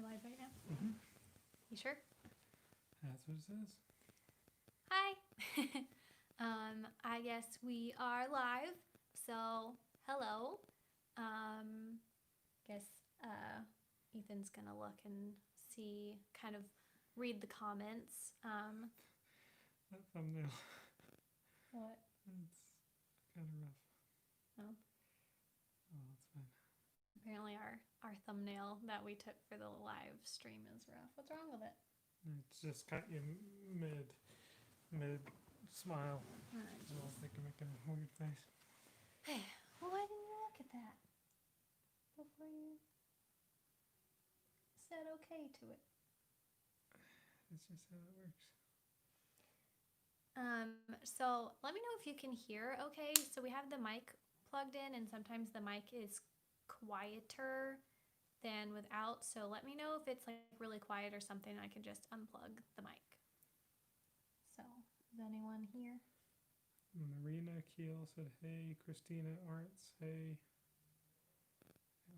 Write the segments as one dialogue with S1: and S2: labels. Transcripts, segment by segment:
S1: We're live right now.
S2: Mm-hmm.
S1: You sure?
S2: That's what it says.
S1: Hi. I guess we are live. So, hello. Guess Ethan's gonna look and see, kind of read the comments.
S2: That thumbnail.
S1: What?
S2: It's kind of rough.
S1: Oh.
S2: Oh, that's fine.
S1: Apparently our thumbnail that we took for the live stream is rough. What's wrong with it?
S2: It's just got you mid smile.
S1: Alright.
S2: I was thinking making a weird face.
S1: Hey, well, why didn't you look at that before you said okay to it?
S2: That's just how it works.
S1: So let me know if you can hear okay. So we have the mic plugged in, and sometimes the mic is quieter than without. So let me know if it's like really quiet or something. I can just unplug the mic. So is anyone here?
S2: Marina Keel said, hey. Christina Arntz, hey.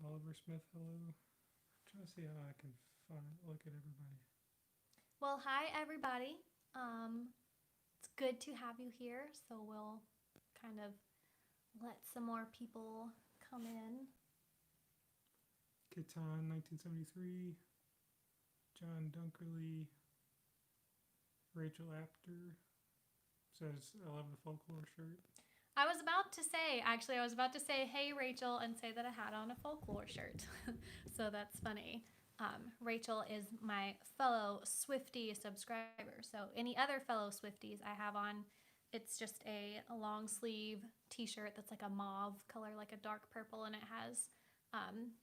S2: Oliver Smith, hello. I'm trying to see how I can look at everybody.
S1: Well, hi everybody. It's good to have you here. So we'll kind of let some more people come in.
S2: Kitan 1973. John Dunkerley. Rachel Apter says, I love the folklore shirt.
S1: I was about to say, hey, Rachel, and say that I had on a folklore shirt. So that's funny. Rachel is my fellow Swiftie subscriber. So any other fellow Swifties I have on, it's just a long sleeve t-shirt that's like a mauve color, like a dark purple, and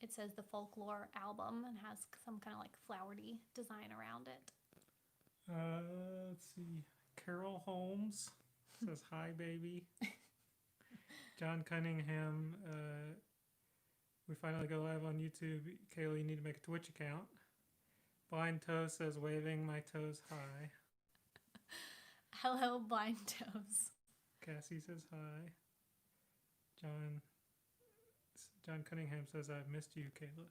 S1: it says the folklore album and has some kind of like flowery design around it.
S2: Let's see. Carol Holmes says, hi, baby. John Cunningham, we finally go live on YouTube. Kayla, you need to make a Twitch account. Blind Toe says, waving my toes high.
S1: Hello, Blind Toes.
S2: Cassie says, hi. John Cunningham says, I've missed you, Kayla.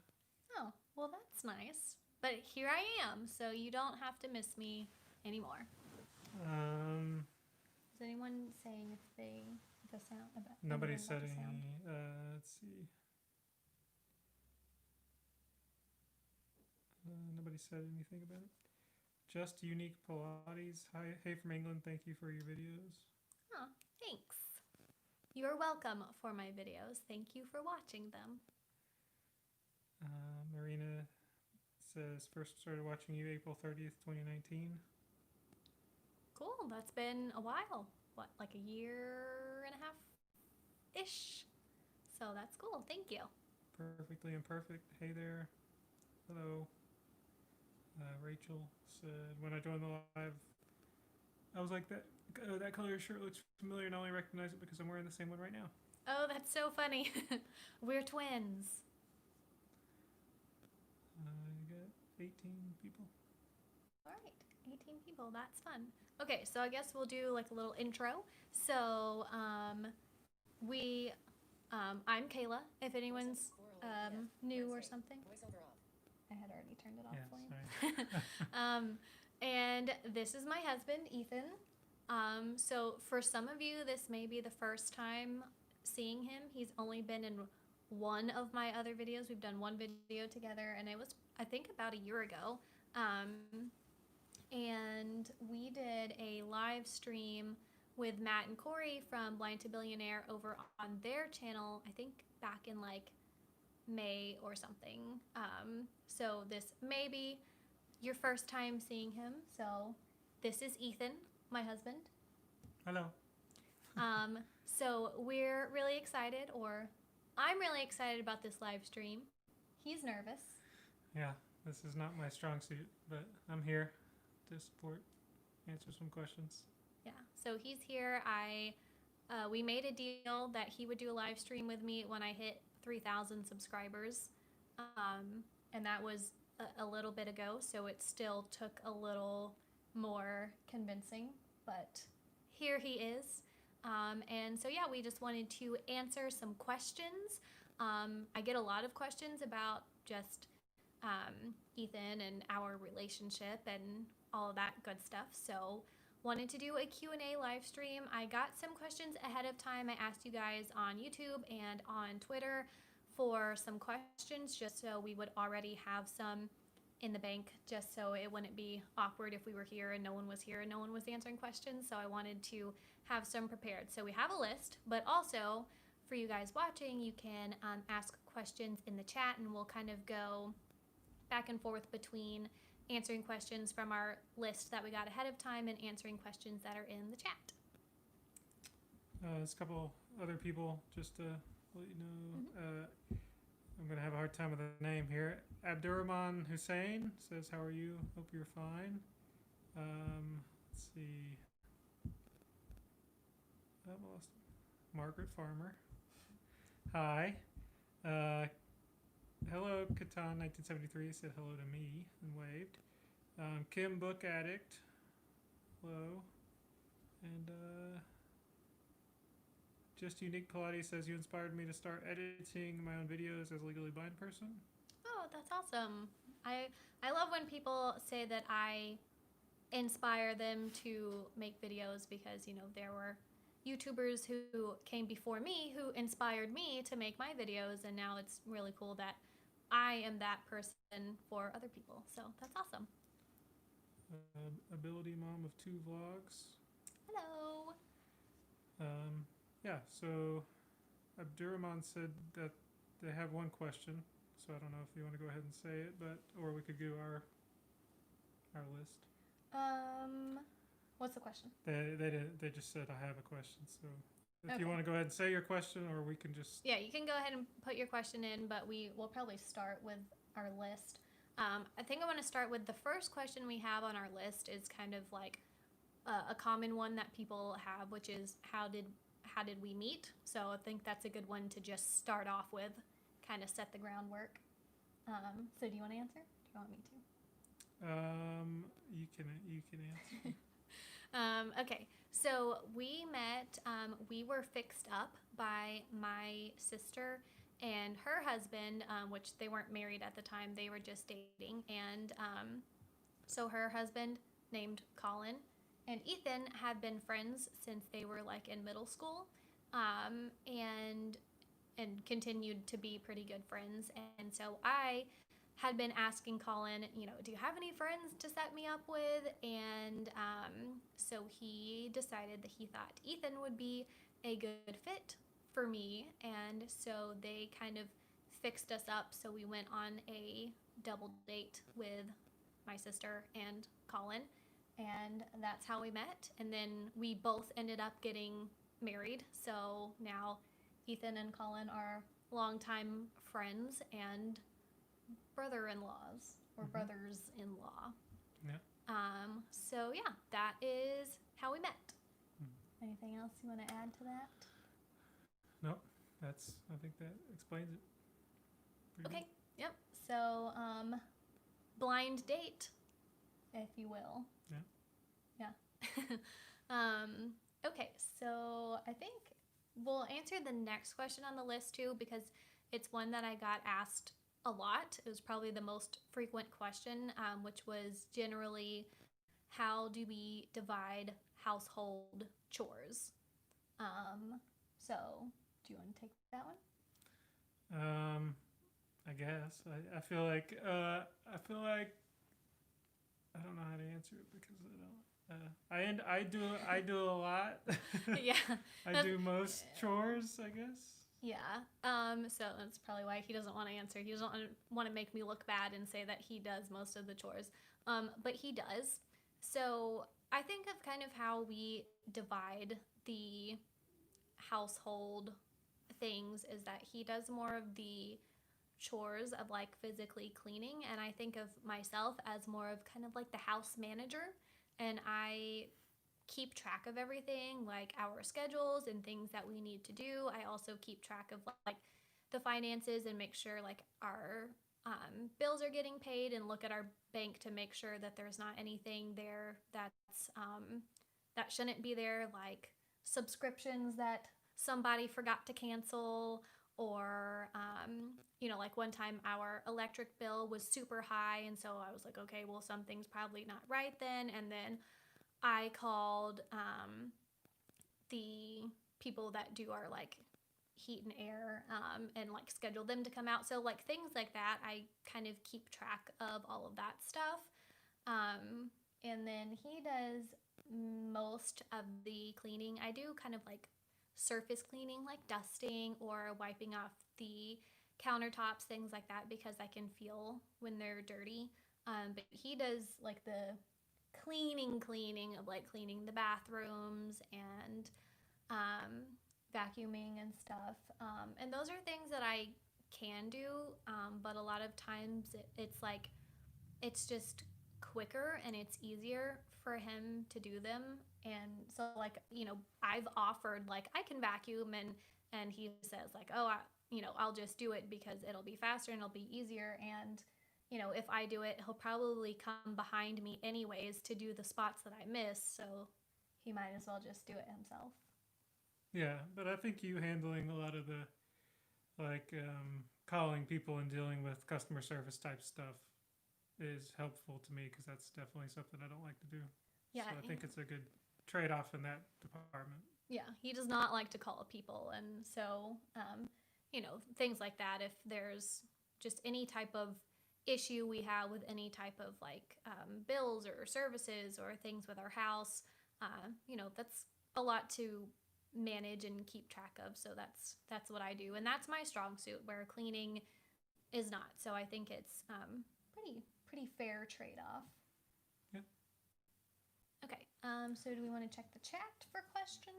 S1: Oh, well, that's nice. But here I am, so you don't have to miss me anymore. Is anyone saying if the sound about
S2: nobody said any. Let's see. Nobody said anything about it. Just Unique Pilates. Hi, hey from England. Thank you for your videos.
S1: Oh, thanks. You're welcome for my videos. Thank you for watching them.
S2: Marina says, first started watching you April 30th, 2019.
S1: Cool. That's been a while. What, like a year and a half-ish? So that's cool. Thank you.
S2: Perfectly Imperfect. Hey there. Hello. Rachel said, when I joined the live, I was like, that color shirt looks familiar, and I only recognize it because I'm wearing the same one right now.
S1: Oh, that's so funny. We're twins.
S2: I got 18 people.
S1: All right, 18 people. That's fun. Okay, so I guess we'll do like a little intro. So I'm Kayla. If anyone's new or something. I had already turned it off for you. And this is my husband, Ethan. So for some of you, this may be the first time seeing him. He's only been in one of my other videos. We've done one video together, and it was, I think, about a year ago. And we did a live stream with Matt and Corey from Blind to Billionaire over on their channel, I think back in like May or something. So this may be your first time seeing him. So this is Ethan, my husband.
S2: Hello.
S1: So we're really excited, or I'm really excited about this live stream. He's nervous.
S2: Yeah, this is not my strong suit, but I'm here to support, answer some questions.
S1: Yeah, so he's here. We made a deal that he would do a live stream with me when I hit 3,000 subscribers, and that was a little bit ago, so it still took a little more convincing, but here he is. And so yeah, we just wanted to answer some questions. I get a lot of questions about just Ethan and our relationship and all of that good stuff. So wanted to do a Q&A live stream. I got some questions ahead of time. I asked you guys on YouTube and on Twitter for some questions just so we would already have some in the bank, just so it wouldn't be awkward if we were here and no one was here and no one was answering questions. So I wanted to have some prepared. So we have a list, but also for you guys watching, you can ask questions in the chat and we'll kind of go back and forth between answering questions from our list that we got ahead of time and answering questions that are in the chat.
S2: There's a couple other people just to let you know. I'm going to have a hard time with the name here. Abdurrahman Hussein says, how are you? Hope you're fine. Let's see. I lost Margaret Farmer. Hi. Hello, Catan 1973 said hello to me and waved. Kim Book Addict. Hello. And Just Unique Pilates says you inspired me to start editing my own videos as a legally blind person.
S1: Oh, that's awesome. I love when people say that I inspire them to make videos because, you know, there were YouTubers who came before me who inspired me to make my videos, and now it's really cool that I am that person for other people. So that's awesome.
S2: Ability Mom of 2 Vlogs.
S1: Hello.
S2: Yeah, so Abdurrahman said that they have one question, so I don't know if you want to go ahead and say it, but or we could do our list.
S1: What's the question?
S2: They just said I have a question, so if you want to go ahead and say your question, or we can just
S1: you can go ahead and put your question in, but we will probably start with our list. I think I want to start with the first question we have on our list is kind of like a common one that people have, which is how did we meet? So I think that's a good one to just start off with, kind of set the groundwork. So do you want to answer? Do you want me to?
S2: You can answer.
S1: Okay, so we met, we were fixed up by my sister and her husband, which they weren't married at the time, they were just dating. And so her husband, named Colin, and Ethan had been friends since they were like in middle school, and continued to be pretty good friends. And so I had been asking Colin, you know, do you have any friends to set me up with? And so he decided that he thought Ethan would be a good fit for me. And so they kind of fixed us up. So we went on a double date with my sister and Colin. And that's how we met. And then we both ended up getting married. So now Ethan and Colin are longtime friends and brother-in-laws or brothers-in-law.
S2: Yeah.
S1: So yeah, that is how we met. Anything else you want to add to that?
S2: No, I think that explains it. Pretty
S1: Okay. Yep. So blind date, if you will. Yeah. Okay, so I think we'll answer the next question on the list too, because it's one that I got asked a lot. It was probably the most frequent question, which was generally, how do we divide household chores? So do you want to take that one?
S2: I guess I feel like I don't know how to answer it because I do a lot.
S1: Yeah.
S2: I do most chores, I guess.
S1: Yeah. So that's probably why he doesn't want to answer. He doesn't want to make me look bad and say that he does most of the chores. But he does. So I think of kind of how we divide the household things is that he does more of the chores of like physically cleaning, and I think of myself as more of kind of like the house manager, and I keep track of everything, like our schedules and things that we need to do. I also keep track of like the finances and make sure like our bills are getting paid, and look at our bank to make sure that there's not anything there that's that shouldn't be there, like subscriptions that somebody forgot to cancel, or like one time our electric bill was super high, and so I was like, okay, well, something's probably not right then. And then I called the people that do our like heat and air, and like schedule them to come out. So like things like that, I kind of keep track of all of that stuff. And then he does most of the cleaning. I do kind of like surface cleaning, like dusting or wiping off the countertops, things like that, because I can feel when they're dirty. But he does like the cleaning of like cleaning the bathrooms and vacuuming and stuff. And those are things that I can do, but a lot of times it's like it's just quicker and it's easier for him to do them. And so like, I've offered like I can vacuum, and he says like, oh, I'll just do it because it'll be faster and it'll be easier. And if I do it, he'll probably come behind me anyways to do the spots that I miss, so he might as well just do it himself.
S2: Yeah, but I think you handling a lot of the like calling people and dealing with customer service type stuff is helpful to me because that's definitely something I don't like to do.
S1: Yeah,
S2: so I think it's a good trade off in that department.
S1: Yeah, he does not like to call people, and so things like that. If there's just any type of issue we have with any type of like bills or services or things with our house, that's a lot to manage and keep track of. So that's what I do, and that's my strong suit, where cleaning is not. So I think it's pretty fair trade off.
S2: Yeah.
S1: Okay. So do we want to check the chat for questions?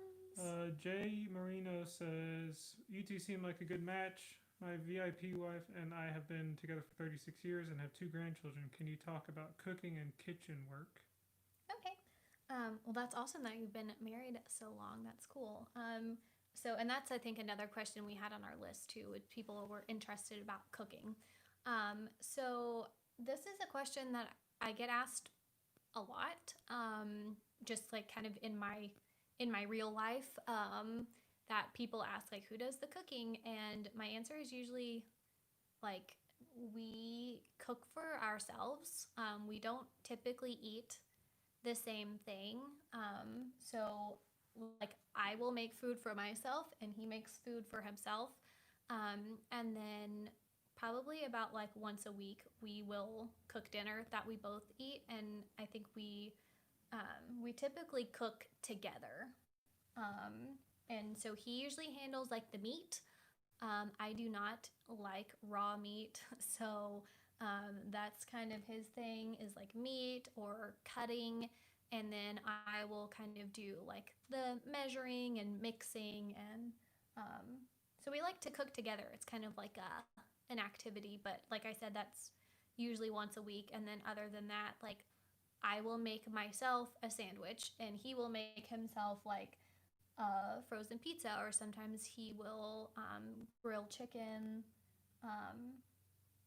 S2: Jay Marino says, "You two seem like a good match. My VIP wife and I have been together for 36 years and have 2 grandchildren. Can you talk about cooking and kitchen work?"
S1: Okay. Well, that's awesome that you've been married so long. That's cool. And that's, I think, another question we had on our list too, with people who were interested about cooking. So this is a question that I get asked a lot, just like kind of in my real life, that people ask like, who does the cooking? And my answer is usually like, we cook for ourselves. We don't typically eat the same thing. So like I will make food for myself and he makes food for himself. And then probably about like once a week we will cook dinner that we both eat, and I think we typically cook together. And so he usually handles like the meat. I do not like raw meat, so that's kind of his thing, is like meat or cutting, and then I will kind of do like the measuring and mixing, and so we like to cook together. It's kind of like an activity, but like I said, that's usually once a week, and then other than that, like I will make myself a sandwich, and he will make himself like frozen pizza, or sometimes he will grill chicken,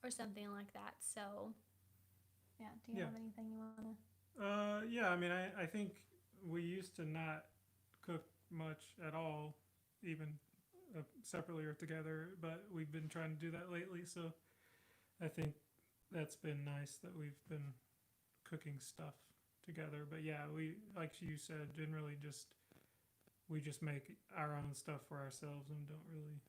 S1: or something like that. So, yeah. Do you have anything you want to?
S2: Yeah, I mean, I think we used to not cook much at all, even separately or together, but we've been trying to do that lately. So I think that's been nice that we've been cooking stuff together. But yeah, we, like you said, generally we just make our own stuff for ourselves and don't really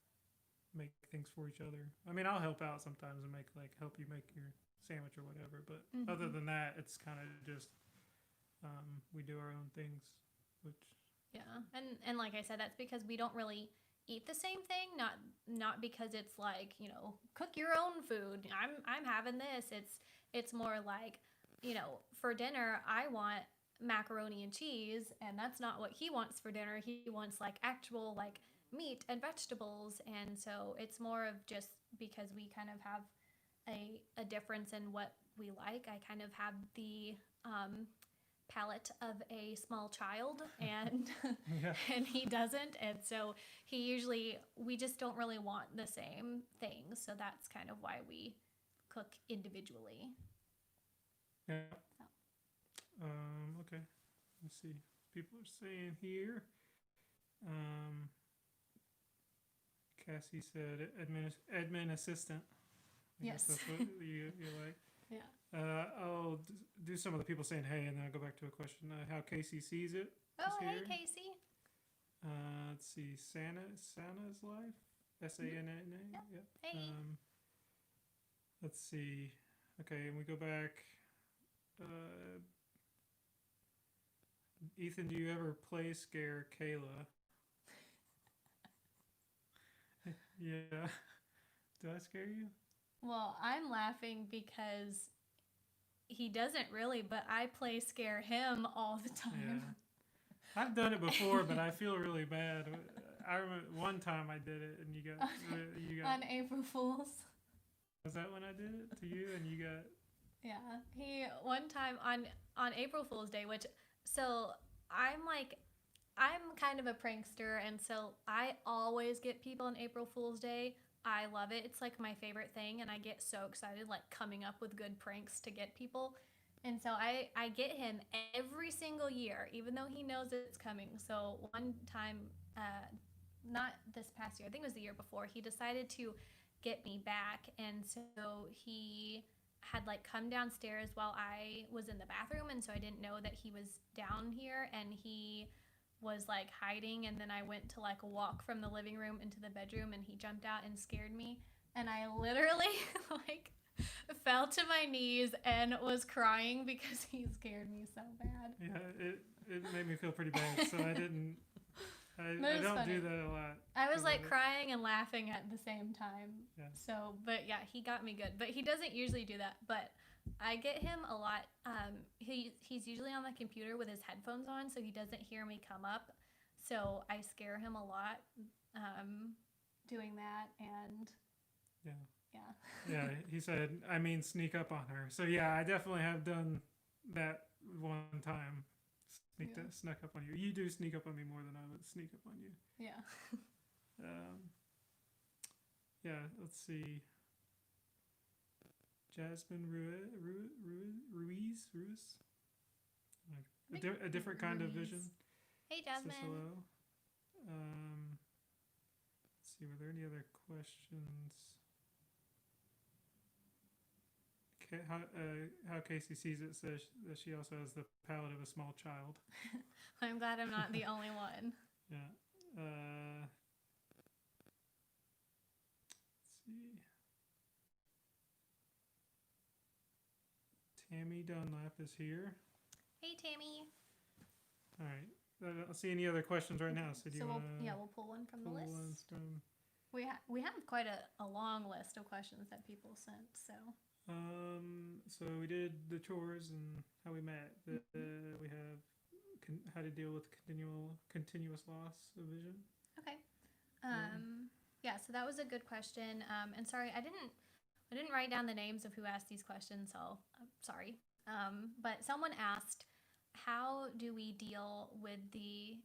S2: make things for each other. I mean, I'll help out sometimes and help you make your sandwich or whatever, but other than that, it's kind of just we do our own things, which
S1: and like I said, that's because we don't really eat the same thing. Not because it's like, cook your own food. I'm having this. It's more like, for dinner I want macaroni and cheese, and that's not what he wants for dinner. He wants like actual like meat and vegetables, and so it's more of just because we kind of have a difference in what we like. I kind of have the palate of a small child, and and he doesn't, and so we just don't really want the same things, so that's kind of why we cook individually.
S2: Yeah. Okay. Let's see. People are saying here. Cassie said admin assistant. I guess
S1: Yes.
S2: that's what you like.
S1: Yeah.
S2: I'll do some of the people saying hey, and then I'll go back to a question. How Casey sees it.
S1: Oh,
S2: is
S1: hey,
S2: here.
S1: Casey.
S2: Let's see. Sana's life. SANNA.
S1: Yep.
S2: Yep.
S1: Hey.
S2: Let's see. Okay, and we go back. Ethan, do you ever play scare Kayla? Yeah. Do I scare you?
S1: Well, I'm laughing because he doesn't really, but I play scare him all the time.
S2: Yeah. I've done it before, but I feel really bad. I remember one time I did it, and you got
S1: on April Fools.
S2: Was that when I did it to you, and you got?
S1: Yeah, he one time on April Fool's Day, which so I'm kind of a prankster, and so I always get people on April Fool's Day. I love it. It's like my favorite thing, and I get so excited, like coming up with good pranks to get people. And so I get him every single year, even though he knows it's coming. So one time, not this past year, I think it was the year before, he decided to get me back. And so he had like come downstairs while I was in the bathroom. And so I didn't know that he was down here, and he was like hiding. And then I went to like walk from the living room into the bedroom, and he jumped out and scared me. And I literally like fell to my knees and was crying because he scared me so bad.
S2: Yeah, it made me feel pretty bad, so I didn't. I don't
S1: funny.
S2: do that a lot.
S1: I was like crying and laughing at the same time.
S2: Yeah.
S1: So, but yeah, he got me good. But he doesn't usually do that. But I get him a lot. He's usually on the computer with his headphones on, so he doesn't hear me come up. So I scare him a lot doing that, and
S2: yeah.
S1: Yeah.
S2: Yeah, he said, I mean, sneak up on her. So yeah, I definitely have done that one time. Snuck up on you. You do sneak up on me more than I would sneak up on you.
S1: Yeah.
S2: Yeah, let's see. Jasmine Ruiz? A different kind of vision.
S1: Hey, Jasmine.
S2: Says hello. Let's see, were there any other questions? How Casey sees it says that she also has the palate of a small child.
S1: I'm glad I'm not the only one.
S2: Yeah. Let's see. Tammy Dunlap is here.
S1: Hey, Tammy.
S2: All right. I don't see any other questions right now. So do you want to?
S1: We'll pull one from the list. We have quite a long list of questions that people sent.
S2: So we did the chores and how we met. We have how to deal with continuous loss of vision.
S1: Okay. Yeah. So that was a good question. And sorry, I didn't write down the names of who asked these questions. So I'm sorry. But someone asked, how do we deal with the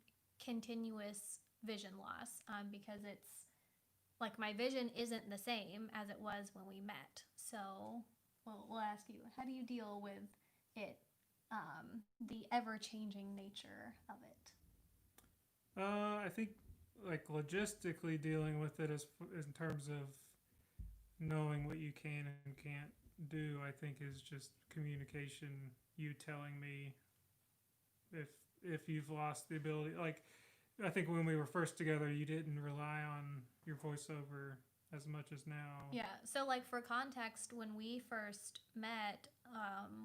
S1: continuous vision loss? Because it's like my vision isn't the same as it was when we met. So we'll ask you, how do you deal with it, the ever-changing nature of it?
S2: I think like logistically dealing with it is in terms of knowing what you can and can't do, I think is just communication. You telling me if you've lost the ability. Like I think when we were first together, you didn't rely on your voiceover as much as now.
S1: Yeah. So like for context, when we first met,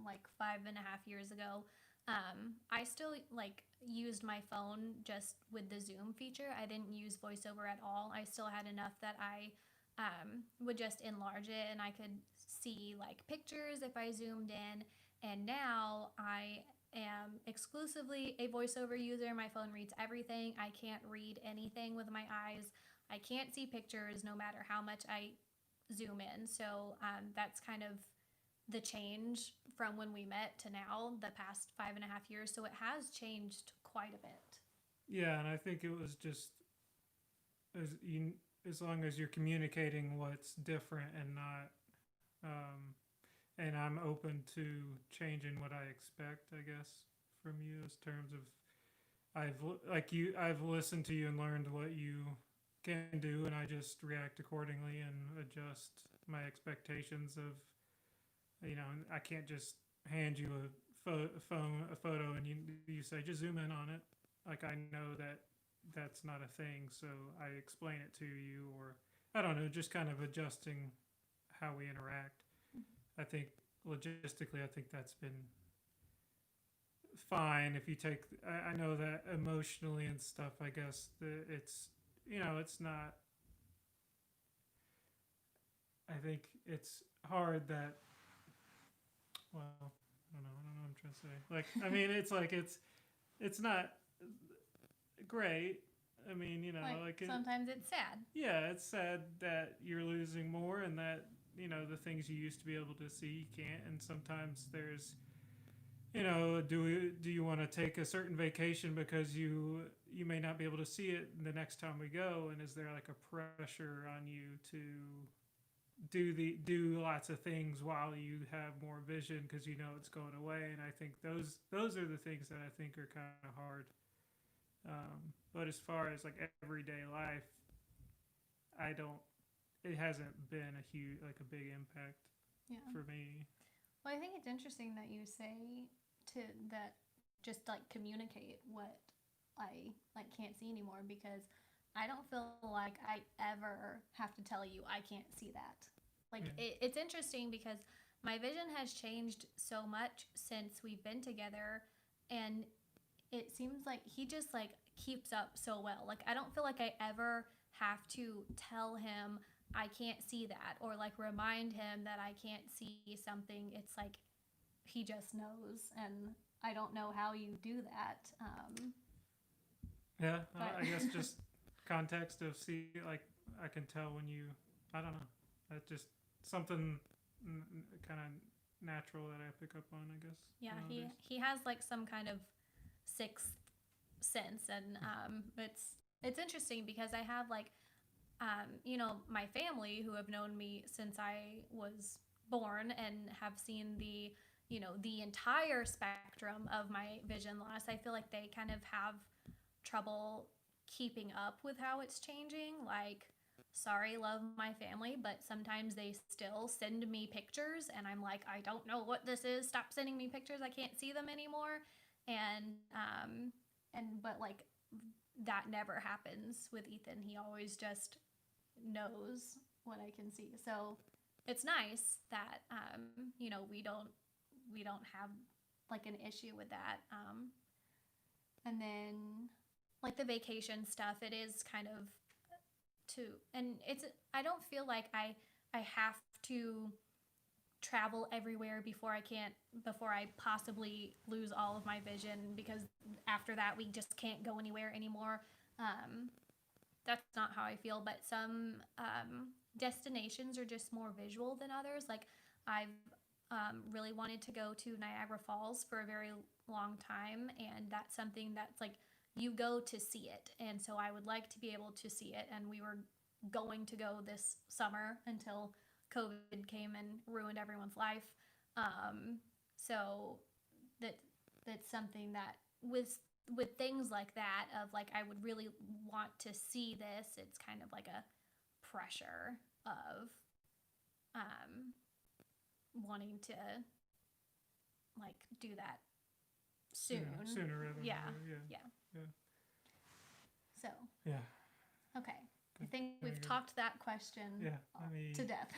S1: like 5.5 years ago, I still like used my phone just with the Zoom feature. I didn't use voiceover at all. I still had enough that I would just enlarge it, and I could see like pictures if I zoomed in. And now I am exclusively a voiceover user. My phone reads everything. I can't read anything with my eyes. I can't see pictures no matter how much I zoom in. So that's kind of the change from when we met to now, the past 5.5 years. So it has changed quite a bit.
S2: Yeah, and I think it was just as long as you're communicating what's different and not, and I'm open to changing what I expect, I guess, from you, as terms of I've listened to you and learned what you can do, and I just react accordingly and adjust my expectations of, I can't just hand you a photo, and you say just zoom in on it. Like, I know that that's not a thing, so I explain it to you, or I don't know, just kind of adjusting how we interact. I think logistically, I think that's been fine. If you take, I know that emotionally and stuff, I guess it's, it's not. I think it's hard that. Well, I don't know what I'm trying to say. Like, I mean, it's like it's not great. I mean, like
S1: sometimes it's sad.
S2: Yeah, it's sad that you're losing more, and that the things you used to be able to see you can't. And sometimes there's, do you want to take a certain vacation because you may not be able to see it the next time we go, and is there like a pressure on you to do lots of things while you have more vision because it's going away? And I think those are the things that I think are kind of hard. But as far as like everyday life, it hasn't been a big impact for me.
S1: Well, I think it's interesting that you say that just like communicate what I like can't see anymore, because I don't feel like I ever have to tell you I can't see that. Like, it's interesting because my vision has changed so much since we've been together, and it seems like he just like keeps up so well. Like, I don't feel like I ever have to tell him I can't see that, or like remind him that I can't see something. It's like he just knows, and I don't know how you do that.
S2: I guess just context of like I can tell when you, I don't know, that's just something kind of natural that I pick up on, I guess.
S1: Yeah, he has like some kind of sixth sense, and it's interesting because I have like my family who have known me since I was born and have seen the entire spectrum of my vision loss. I feel like they kind of have trouble keeping up with how it's changing. Like, sorry, love my family, but sometimes they still send me pictures and I'm like, I don't know what this is. Stop sending me pictures. I can't see them anymore. But like that never happens with Ethan. He always just knows what I can see. So it's nice that we don't have like an issue with that. And then like the vacation stuff, it is kind of and I don't feel like I have to travel everywhere before I possibly lose all of my vision, because after that we just can't go anywhere anymore. That's not how I feel, but some destinations are just more visual than others. Like, I've really wanted to go to Niagara Falls for a very long time, and that's something that's like you go to see it, and so I would like to be able to see it. And we were going to go this summer until COVID came and ruined everyone's life. So that's something that with things like that, of like I would really want to see this, it's kind of like a pressure of wanting to like do that soon.
S2: Sooner rather than
S1: Yeah.
S2: later. Yeah.
S1: So
S2: Yeah.
S1: Okay. I think
S2: Very
S1: we've
S2: good.
S1: talked that question
S2: Let me
S1: to death.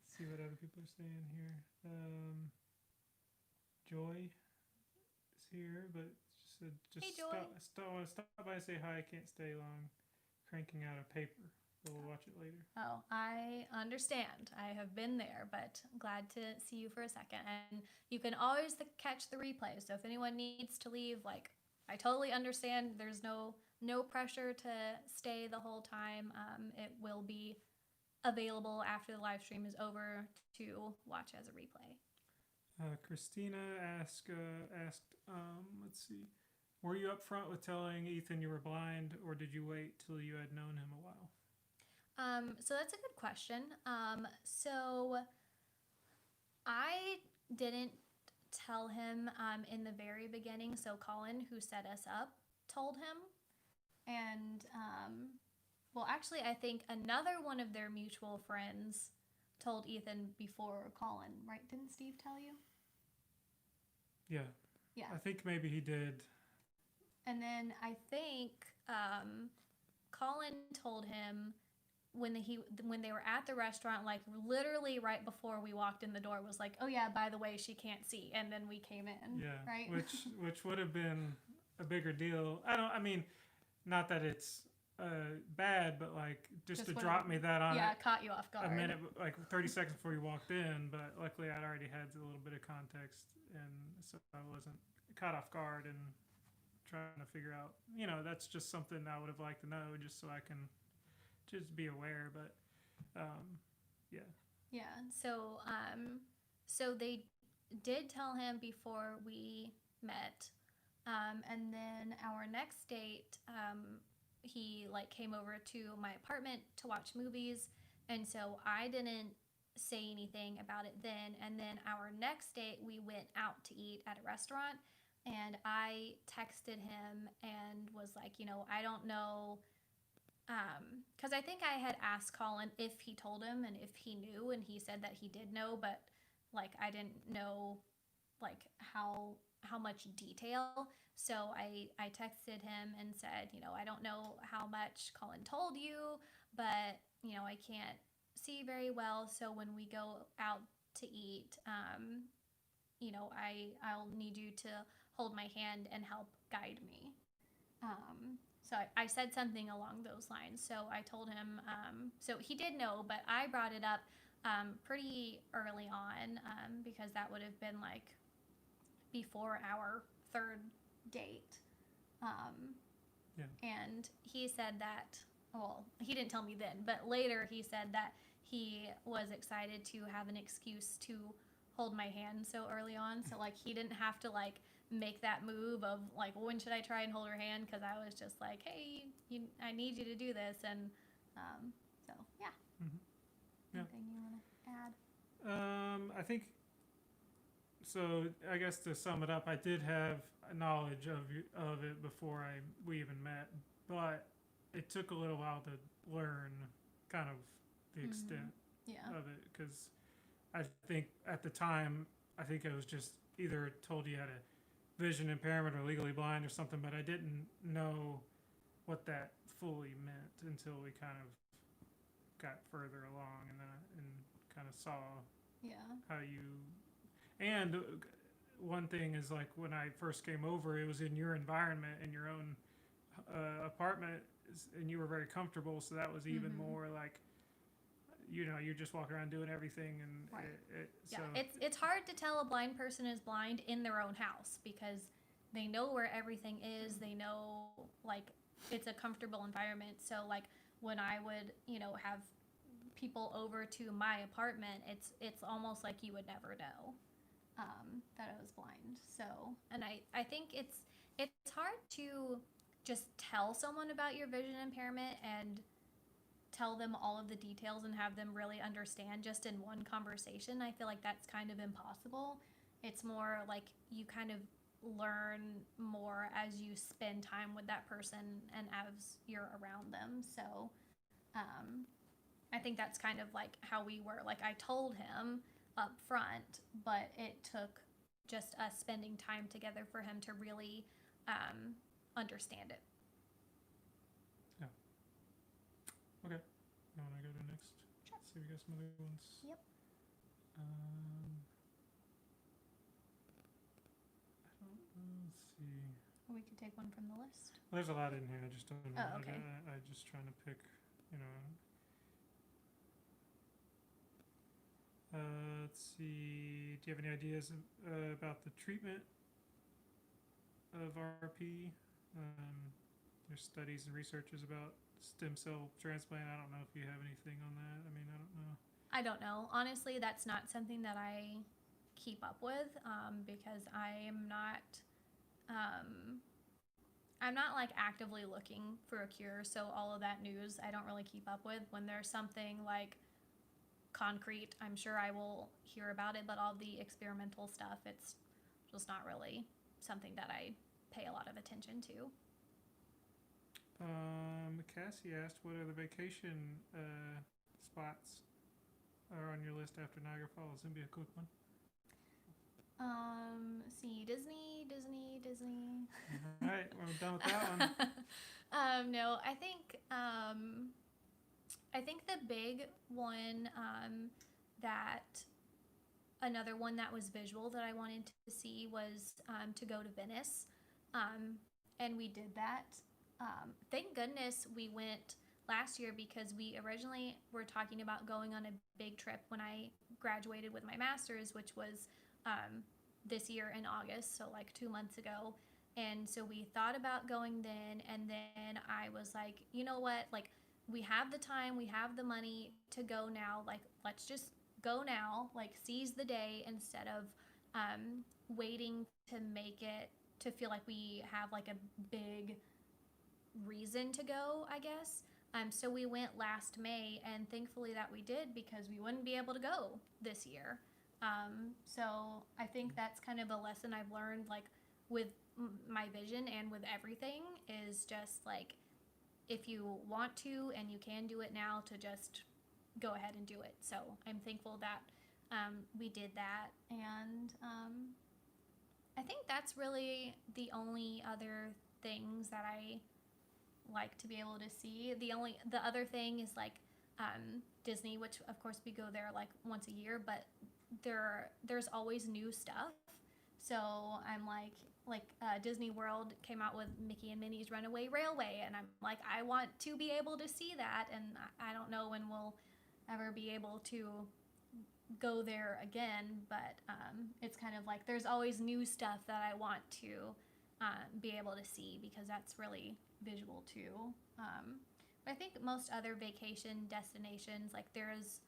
S2: see what other people are saying here. Joy is here, but she said just
S1: Hey, Joy.
S2: stop by and say hi. I can't stay long. Cranking out a paper. We'll watch it later.
S1: Oh, I understand. I have been there, but glad to see you for a second. And you can always catch the replay. So if anyone needs to leave, like, I totally understand. There's no pressure to stay the whole time. It will be available after the live stream is over to watch as a replay.
S2: Christina asked, let's see, were you up front with telling Ethan you were blind, or did you wait till you had known him a while?
S1: So that's a good question. So I didn't tell him in the very beginning. So Colin, who set us up, told him. And Well, actually, I think another one of their mutual friends told Ethan before Colin, right? Didn't Steve tell you?
S2: Yeah,
S1: Yeah.
S2: I think maybe he did.
S1: And then I think Colin told him when they were at the restaurant, like literally right before we walked in the door, was like, "Oh yeah, by the way, she can't see." And then we came in.
S2: Yeah,
S1: Right.
S2: which would have been a bigger deal. I mean, not that it's bad, but like just to drop me that on
S1: yeah, caught you off guard.
S2: a minute, like 30 seconds before you walked in. But luckily, I'd already had a little bit of context, and so I wasn't caught off guard and trying to figure out. That's just something I would have liked to know, just so I can just be aware. But yeah.
S1: Yeah. So they did tell him before we met, and then our next date, he like came over to my apartment to watch movies, and so I didn't say anything about it then. And then our next date, we went out to eat at a restaurant, and I texted him and was like, I don't know, because I think I had asked Colin if he told him and if he knew, and he said that he did know, but like I didn't know like how much detail. So I texted him and said, I don't know how much Colin told you, but I can't see very well. So when we go out to eat, I'll need you to hold my hand and help guide me. So I said something along those lines. So I told him, so he did know, but I brought it up pretty early on because that would have been like before our third date.
S2: Yeah.
S1: And he said that, well, he didn't tell me then, but later he said that he was excited to have an excuse to hold my hand so early on. So like he didn't have to like make that move of like, when should I try and hold her hand? Because I was just like, hey, I need you to do this. And so, yeah.
S2: Mm-hmm. Yeah.
S1: Anything you want to add?
S2: I think so. I guess to sum it up, I did have knowledge of it before we even met, but it took a little while to learn kind of the extent of it, because I think at the time, I think I was just either told you had a vision impairment or legally blind or something, but I didn't know what that fully meant until we kind of got further along and kind of saw how you. And one thing is, like, when I first came over, it was in your environment, in your own apartment, and you were very comfortable, so that was even more like, you're just walking around doing everything, and
S1: right.
S2: So
S1: it's hard to tell a blind person is blind in their own house because they know where everything is. They know, like, it's a comfortable environment. So like when I would have people over to my apartment, it's almost like you would never know that I was blind. So, and I think it's hard to just tell someone about your vision impairment and tell them all of the details and have them really understand just in one conversation. I feel like that's kind of impossible. It's more like you kind of learn more as you spend time with that person and as you're around them. So I think that's kind of like how we were. Like I told him up front, but it took just us spending time together for him to really understand it.
S2: Yeah. Okay. You want to go to next?
S1: Sure.
S2: See if we got some other ones.
S1: Yep.
S2: I don't know. Let's see.
S1: Or we could take one from the list.
S2: Well, there's a lot in here. I just don't know.
S1: Oh, okay.
S2: I'm just trying to pick, let's see. Do you have any ideas about the treatment of RP? There's studies and researches about stem cell transplant. I don't know if you have anything on that. I mean, I don't know.
S1: I don't know. Honestly, that's not something that I keep up with because I'm not like actively looking for a cure. So all of that news I don't really keep up with. When there's something like concrete, I'm sure I will hear about it, but all the experimental stuff, it's just not really something that I pay a lot of attention to.
S2: Cassie asked, what other vacation spots are on your list after Niagara Falls? It'd be a quick one.
S1: See, Disney.
S2: All right, we're done with that one.
S1: No, I think the big one, that another one that was visual that I wanted to see was to go to Venice, and we did that. Thank goodness we went last year because we originally were talking about going on a big trip when I graduated with my master's, which was this year in August, so like 2 months ago. And so we thought about going then, and then I was like, you know what, like, we have the time, we have the money to go now, like, let's just go now, like, seize the day instead of waiting to make it to feel like we have like a big reason to go, I guess. So we went last May, and thankfully that we did because we wouldn't be able to go this year. So I think that's kind of a lesson I've learned, like, with my vision and with everything, is just like, if you want to and you can do it now, to just go ahead and do it. So I'm thankful that we did that, and I think that's really the only other things that I like to be able to see. The other thing is like Disney, which of course we go there like once a year, but there's always new stuff. So I'm like Disney World came out with Mickey and Minnie's Runaway Railway, and I'm like, I want to be able to see that, and I don't know when we'll ever be able to go there again, but it's kind of like there's always new stuff that I want to be able to see, because that's really visual too. But I think most other vacation destinations, like there's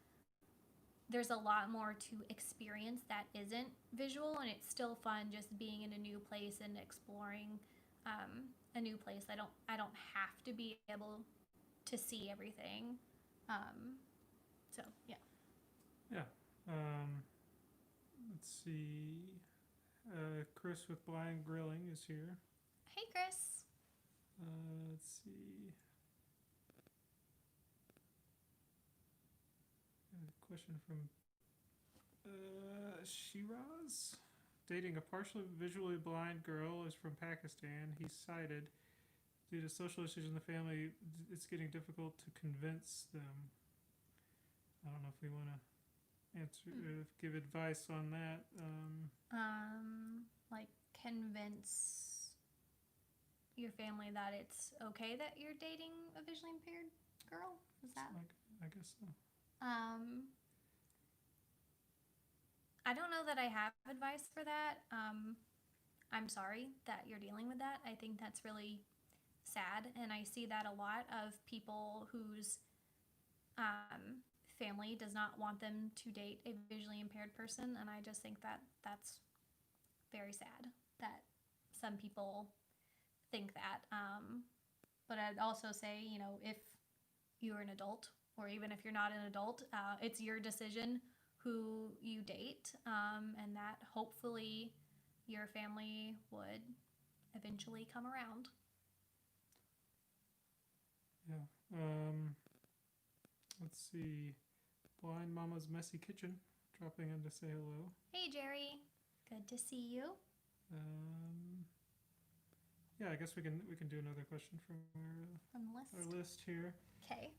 S1: a lot more to experience that isn't visual, and it's still fun just being in a new place and exploring a new place. I don't have to be able to see everything. So yeah.
S2: Yeah. Let's see. Chris with Blind Grilling is here.
S1: Hey, Chris.
S2: Let's see. A question from Shiraz. Dating a partially visually blind girl is from Pakistan. He's cited due to social issues in the family. It's getting difficult to convince them. I don't know if we want to give advice on that.
S1: Like, convince your family that it's okay that you're dating a visually impaired girl? Is that?
S2: I guess so.
S1: I don't know that I have advice for that. I'm sorry that you're dealing with that. I think that's really sad, and I see that a lot of people whose family does not want them to date a visually impaired person, and I just think that that's very sad that some people think that. But I'd also say, you know, if you're an adult, or even if you're not an adult, it's your decision who you date, and that hopefully your family would eventually come around.
S2: Yeah. Let's see. Blind Mama's Messy Kitchen dropping in to say hello.
S1: Hey, Jerry. Good to see you.
S2: Yeah, I guess we can do another question from our list here.
S1: Okay.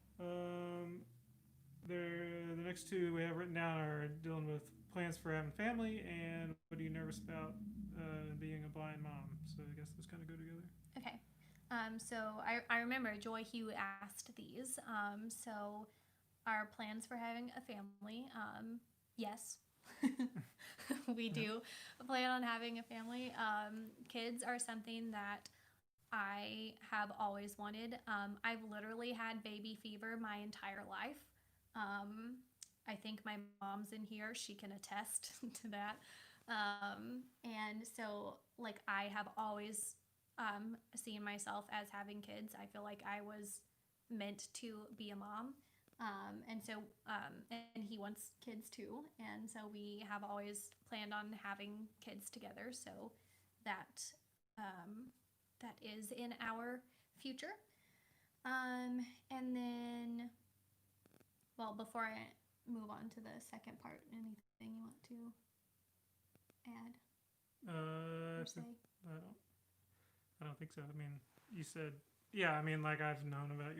S2: The next two we have written down are dealing with plans for having family and what are you nervous about being a blind mom. So I guess those kind of go together.
S1: Okay. So I remember Joy Hugh asked these. So our plans for having a family, yes. We do plan on having a family. Kids are something that I have always wanted. I've literally had baby fever my entire life. I think my mom's in here. She can attest to that. And so, like, I have always seen myself as having kids. I feel like I was meant to be a mom. And he wants kids too. And so we have always planned on having kids together. So that is in our future. And then, well, before I move on to the second part, anything you want to add or say?
S2: I don't think so. I mean, you said, yeah. I mean, like I've known about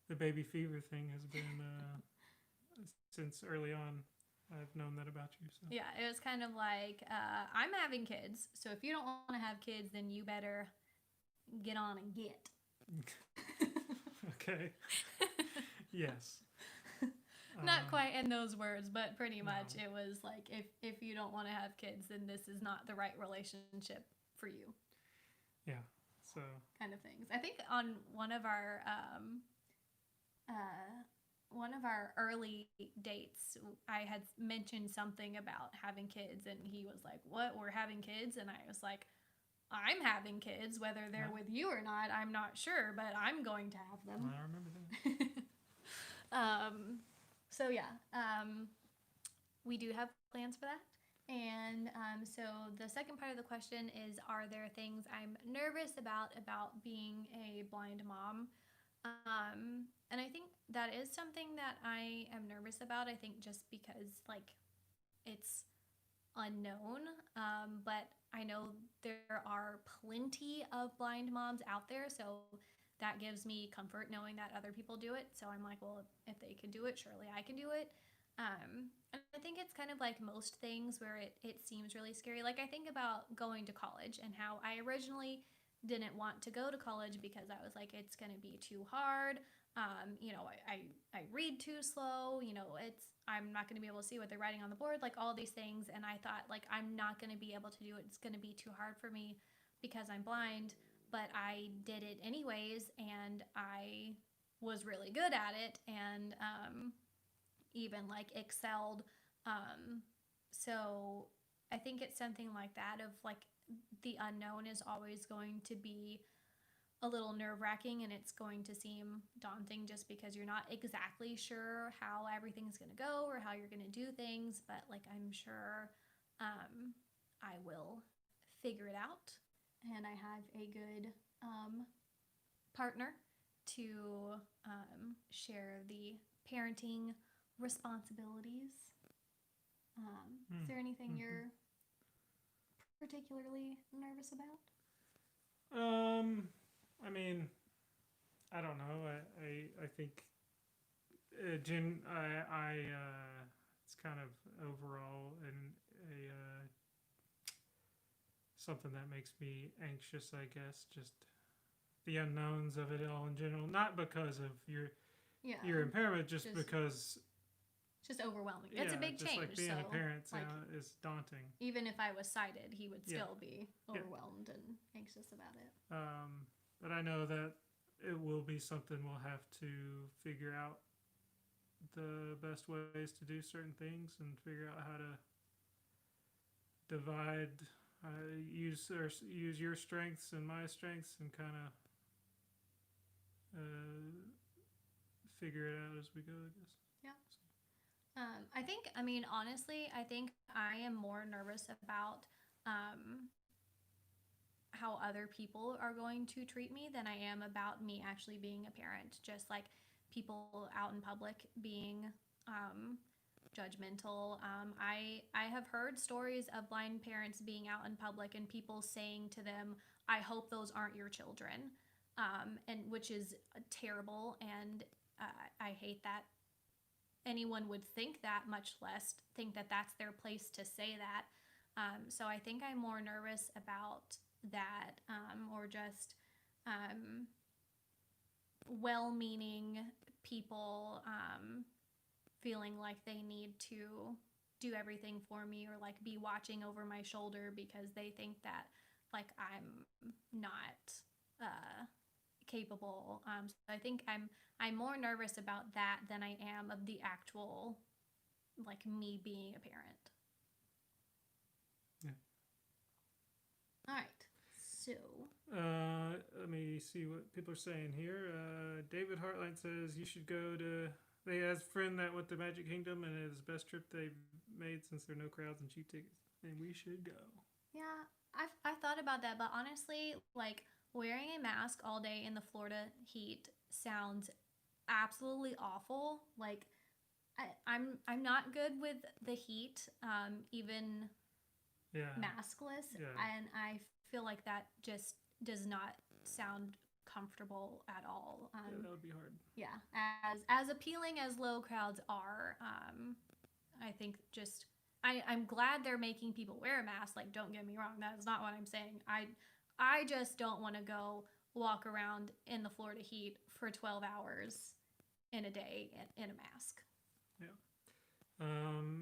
S2: the baby fever thing has been since early on. I've known that about you. So
S1: Yeah, it was kind of like I'm having kids, so if you don't want to have kids, then you better get on and get.
S2: Okay. Yes.
S1: Not quite in those words, but pretty much it was like if you don't want to have kids, then this is not the right relationship for you.
S2: Yeah. So
S1: kind of things. I think on one of our early dates, I had mentioned something about having kids, and he was like, "What? We're having kids?" And I was like, "I'm having kids, whether they're with you or not, I'm not sure, but I'm going to have them."
S2: I remember
S1: that. So yeah, we do have plans for that. And so the second part of the question is, are there things I'm nervous about being a blind mom? And I think that is something that I am nervous about. I think just because like it's unknown, but I know there are plenty of blind moms out there, so that gives me comfort knowing that other people do it. So I'm like, well, if they can do it, surely I can do it. And I think it's kind of like most things where it seems really scary. Like I think about going to college and how I originally didn't want to go to college because I was like, it's going to be too hard. I read too slow. I'm not going to be able to see what they're writing on the board, like all these things. And I thought like, I'm not going to be able to do it. It's going to be too hard for me because I'm blind, but I did it anyways. And I was really good at it. And, even like excelled. So I think it's something like that of like the unknown is always going to be a little nerve-wracking, and it's going to seem daunting just because you're not exactly sure how everything's going to go or how you're going to do things, but like I'm sure I will figure it out, and I have a good partner to share the parenting responsibilities. Is there anything you're particularly nervous about?
S2: I mean, I don't know. I think it's kind of overall something that makes me anxious, I guess. Just the unknowns of it all in general, not because of your impairment, just because
S1: it's just overwhelming. It's a big
S2: just
S1: change.
S2: Like being a parent is daunting.
S1: Even if I was sighted, he would still be overwhelmed and anxious about it.
S2: But I know that it will be something we'll have to figure out the best ways to do certain things and figure out how to divide, use your strengths and my strengths, and kind of figure it out as we go, I guess.
S1: Yeah. Honestly, I think I am more nervous about how other people are going to treat me than I am about me actually being a parent. Just like people out in public being judgmental. I have heard stories of blind parents being out in public and people saying to them, "I hope those aren't your children," and which is terrible, and I hate that anyone would think that, much less think that that's their place to say that. So I think I'm more nervous about that, or just well-meaning people feeling like they need to do everything for me, or like be watching over my shoulder because they think that like I'm not capable. So I think I'm more nervous about that than I am of the actual like me being a parent.
S2: Yeah.
S1: All right. So
S2: let me see what people are saying here. David Hartline says you should go to. They has a friend that went to Magic Kingdom, and it's the best trip they've made since there are no crowds and cheap tickets, and we should go.
S1: Yeah, I've thought about that, but honestly, like wearing a mask all day in the Florida heat sounds absolutely awful. Like I'm not good with the heat, even
S2: Yeah.
S1: maskless,
S2: Yeah.
S1: and I feel like that just does not sound comfortable at all.
S2: Yeah, that would be hard.
S1: Yeah, as appealing as low crowds are, I think just I'm glad they're making people wear a mask. Like, don't get me wrong, that is not what I'm saying. I just don't want to go walk around in the Florida heat for 12 hours in a day in a mask.
S2: Yeah.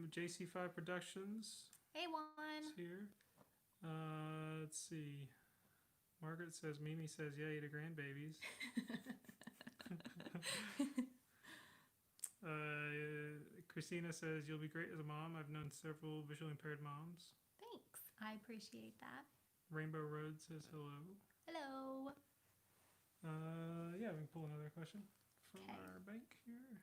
S2: JC5 Productions
S1: Hey,
S2: is
S1: one.
S2: here. Let's see. Margaret says, Mimi says, yay to grandbabies. Christina says, you'll be great as a mom. I've known several visually impaired moms.
S1: Thanks. I appreciate that.
S2: Rainbow Road says hello.
S1: Hello.
S2: Yeah, we can pull another question from
S1: Okay.
S2: our bank here.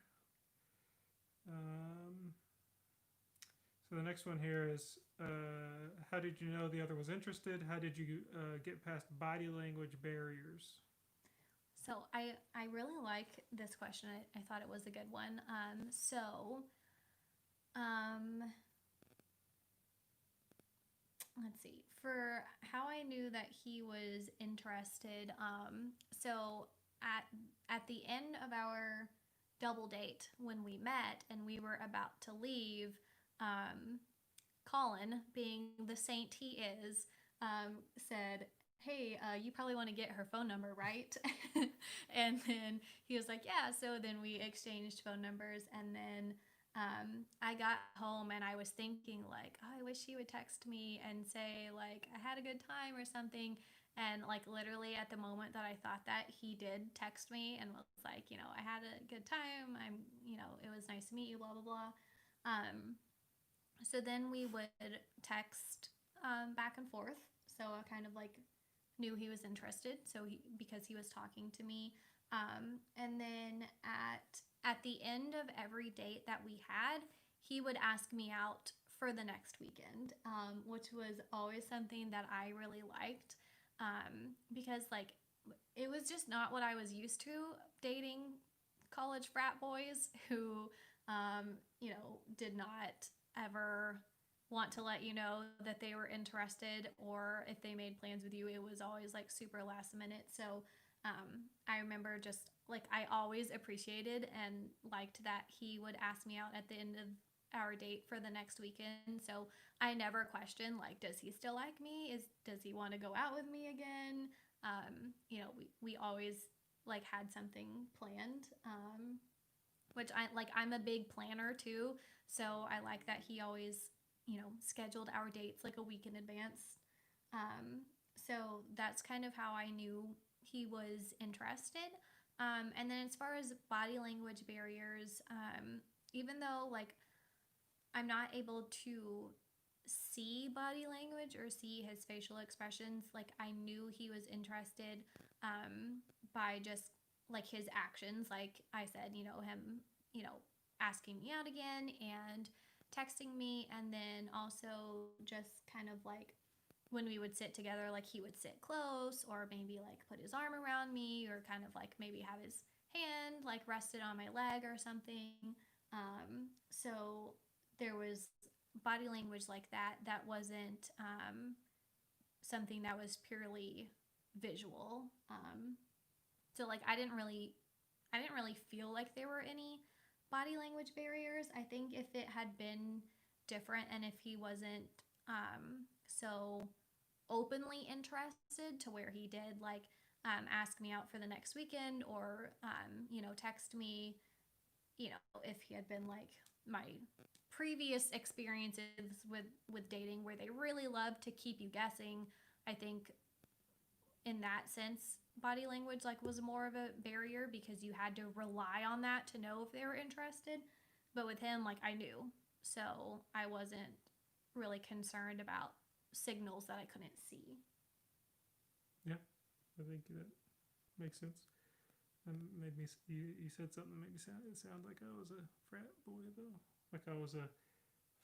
S2: So the next one here is, how did you know the other was interested? How did you get past body language barriers?
S1: So I really like this question. I thought it was a good one. Let's see. For how I knew that he was interested, so at the end of our double date when we met and we were about to leave, Colin, being the saint he is, said, hey, you probably want to get her phone number, right? And then he was like, yeah. So then we exchanged phone numbers. And then I got home and I was thinking, like, oh, I wish he would text me and say, like, I had a good time or something. And, like, literally at the moment that I thought that, he did text me and was like, I had a good time. It was nice to meet you, blah, blah, blah. So then we would text back and forth. So I kind of like knew he was interested. Because he was talking to me, and then at the end of every date that we had, he would ask me out for the next weekend, which was always something that I really liked, because like it was just not what I was used to dating college frat boys who did not ever want to let you know that they were interested, or if they made plans with you, it was always like super last minute. So I remember just like I always appreciated and liked that he would ask me out at the end of our date for the next weekend. So I never questioned, like, does he still like me? Does he want to go out with me again? We always like had something planned, which I'm a big planner too. So I like that he always, scheduled our dates like a week in advance. So that's kind of how I knew he was interested. And then as far as body language barriers, even though like I'm not able to see body language or see his facial expressions, like I knew he was interested by just like his actions. Like I said, him, asking me out again and texting me, and then also just kind of like when we would sit together, like he would sit close or maybe like put his arm around me or kind of like maybe have his hand like rested on my leg or something. So there was body language like that wasn't something that was purely visual. So like I didn't really feel like there were any body language barriers. I think if it had been different and if he wasn't so openly interested to where he did like ask me out for the next weekend or text me, if he had been like my previous experiences with dating where they really love to keep you guessing, I think in that sense body language like was more of a barrier because you had to rely on that to know if they were interested. But with him, like I knew, so I wasn't really concerned about signals that I couldn't see.
S2: Yeah, I think that makes sense. And made me, you said something that made me sound like I was a frat boy though, like I was a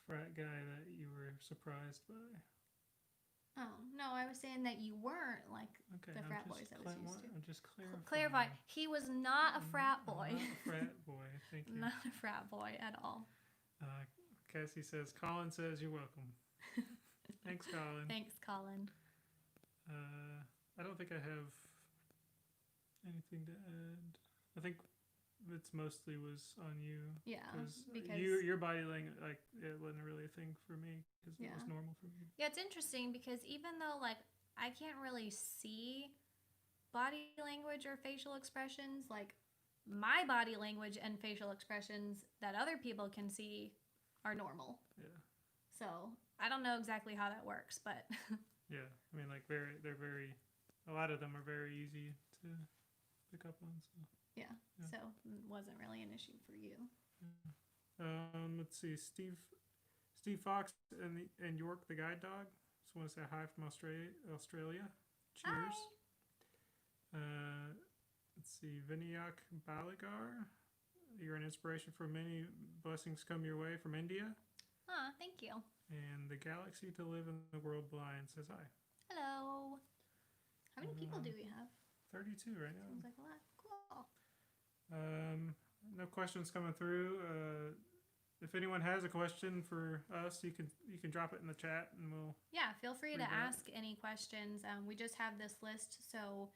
S2: frat guy that you were surprised by.
S1: Oh, no, I was saying that you weren't like
S2: Okay,
S1: the frat boys I was used to.
S2: I'm just clarifying.
S1: Clarify, he was not a frat boy.
S2: I'm not a frat boy. Thank you.
S1: Not a frat boy at all.
S2: Cassie says, Colin says you're welcome. Thanks, Colin.
S1: Thanks, Colin.
S2: I don't think I have anything to add. I think it's mostly was on you.
S1: Yeah,
S2: because your body language, like, it wasn't really a thing for me because it was normal for me.
S1: Yeah, it's interesting because even though like I can't really see body language or facial expressions, like my body language and facial expressions that other people can see are normal.
S2: Yeah.
S1: So I don't know exactly how that works, but
S2: yeah, I mean, like a lot of them are very easy to pick up on. So
S1: yeah. So it wasn't really an issue for you.
S2: Let's see, Steve Fox and York the guide dog. Just want to say hi from Australia. Cheers.
S1: Hi.
S2: Let's see, Vinayak Baligar. You're an inspiration for many. Blessings come your way from India.
S1: Ah, thank you.
S2: And the galaxy to live in the world blind says hi.
S1: Hello. How many people do we have?
S2: 32 right now.
S1: Sounds like a lot. Cool.
S2: No questions coming through. If anyone has a question for us, you can drop it in the chat and we'll.
S1: Yeah, feel free to ask any questions. We just have this list, so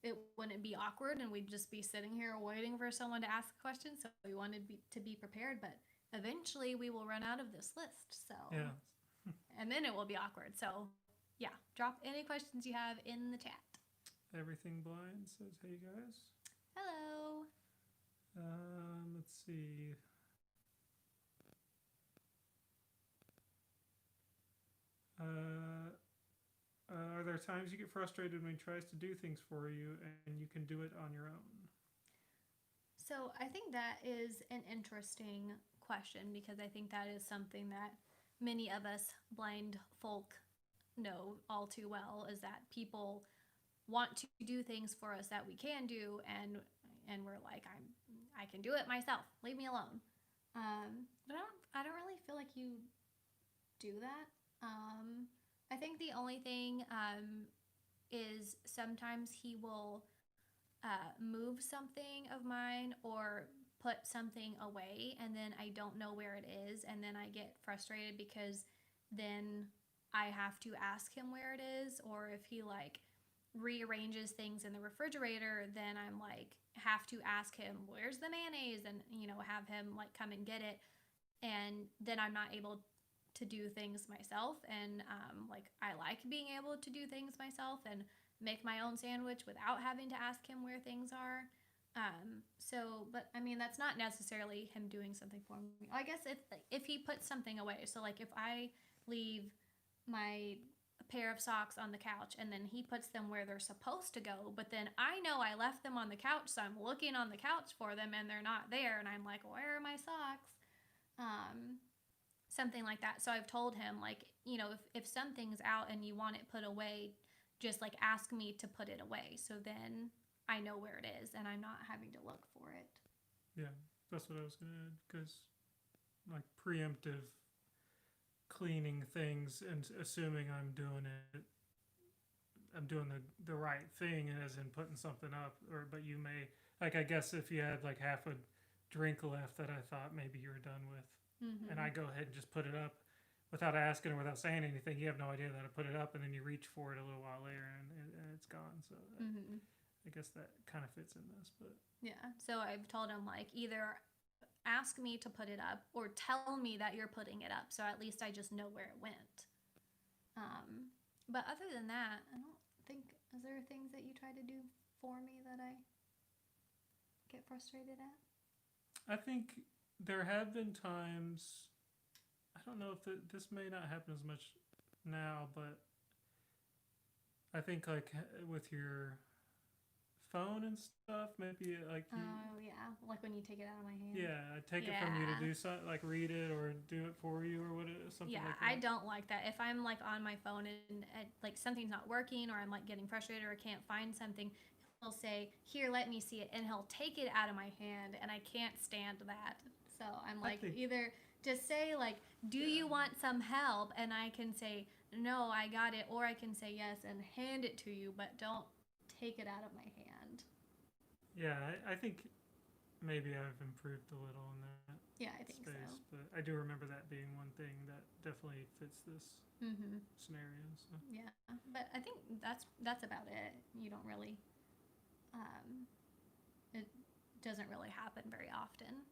S1: it wouldn't be awkward, and we'd just be sitting here waiting for someone to ask a question. So we wanted to be prepared, but eventually we will run out of this list. So
S2: yeah,
S1: and then it will be awkward. So yeah, drop any questions you have in the chat.
S2: Everything Blind says, hey guys.
S1: Hello.
S2: Let's see. Are there times you get frustrated when he tries to do things for you and you can do it on your own?
S1: So I think that is an interesting question because I think that is something that many of us blind folk know all too well, is that people want to do things for us that we can do, and we're like, I can do it myself. Leave me alone. But I don't really feel like you do that. I think the only thing is sometimes he will move something of mine or put something away, and then I don't know where it is, and then I get frustrated because then I have to ask him where it is, or if he like rearranges things in the refrigerator, then I'm like have to ask him where's the mayonnaise, and have him like come and get it, and then I'm not able to do things myself. And like I like being able to do things myself and make my own sandwich without having to ask him where things are. So, but I mean, that's not necessarily him doing something for me. I guess if he puts something away, so like if I leave my pair of socks on the couch and then he puts them where they're supposed to go, but then I know I left them on the couch, so I'm looking on the couch for them and they're not there, and I'm like, where are my socks? Something like that. So I've told him, like, if something's out and you want it put away, just like ask me to put it away, so then I know where it is and I'm not having to look for it.
S2: Yeah, that's what I was gonna add, because like preemptive cleaning things and assuming I'm doing the right thing, as in putting something up, but you may, like, I guess if you had like half a drink left that I thought maybe you were done with, and I go ahead and just put it up without asking or without saying anything, you have no idea that I put it up, and then you reach for it a little while later and it's gone. So I guess that kind of fits in this, but
S1: yeah. So I've told him, like, either ask me to put it up or tell me that you're putting it up, so at least I just know where it went. But other than that, I don't think, is there things that you try to do for me that I get frustrated at?
S2: I think there have been times, I don't know if this may not happen as much now, but I think like with your phone and stuff, maybe like
S1: like when you take it out of my hand.
S2: Yeah, I take it from you to do something, like read it or do it for you or something like that.
S1: I don't like that. If I'm like on my phone and like something's not working, or I'm like getting frustrated or can't find something, he'll say, here, let me see it, and he'll take it out of my hand, and I can't stand that. So I'm like, either just say like, do you want some help? And I can say, no, I got it, or I can say yes and hand it to you, but don't take it out of my hand.
S2: Yeah, I think maybe I've improved a little in that
S1: Yeah, I think
S2: space,
S1: so.
S2: but I do remember that being one thing that definitely fits this scenario. So
S1: Yeah, but I think that's about it. You don't really, um, it doesn't really happen very often.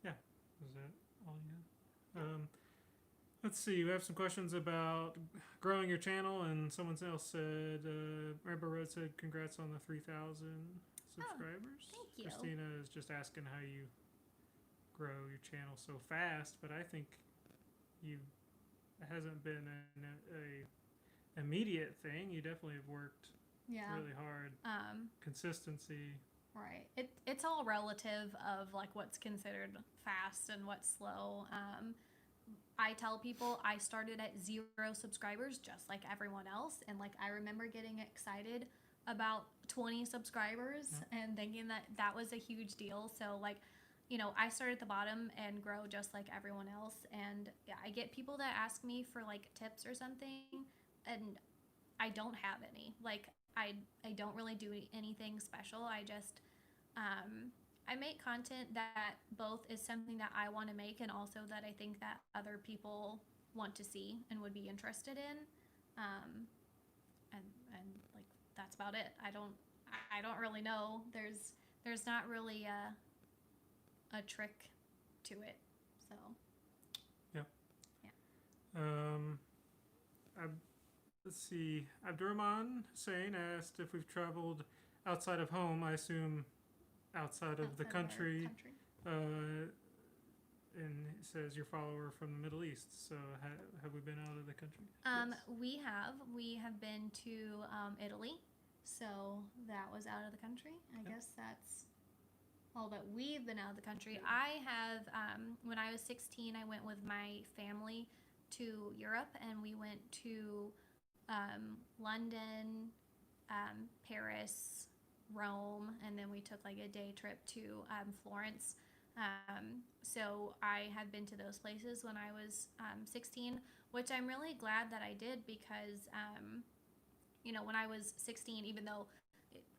S2: yeah, is that all you have? Let's see. We have some questions about growing your channel, and someone else said, Rebel Road said, "Congrats on the 3,000 subscribers."
S1: Thank you.
S2: Christina is just asking how you grow your channel so fast, but I think you it hasn't been a immediate thing. You definitely have worked
S1: Yeah.
S2: really hard. Consistency.
S1: Right. It's all relative of like what's considered fast and what's slow. I tell people I started at 0 subscribers just like everyone else, and like I remember getting excited about 20 subscribers and thinking that that was a huge deal. So like, you know, I start at the bottom and grow just like everyone else. And yeah, I get people that ask me for like tips or something, and I don't have any. Like I don't really do anything special. I just I make content that both is something that I want to make and also that I think that other people want to see and would be interested in. And like that's about it. I don't really know. There's not really a trick to it. So
S2: Yeah.
S1: Yeah.
S2: Let's see. Abdurrahman Hussein asked if we've traveled outside of home. I assume outside of the country. And it says your follower from the Middle East. So have we been out of the country?
S1: Yes. We have been to Italy. So that was out of the country. I guess that's all that we've been out of the country. I have, when I was 16, I went with my family to Europe, and we went to London, Paris, Rome, and then we took like a day trip to Florence. So I had been to those places when I was 16, which I'm really glad that I did because, you know, when I was 16, even though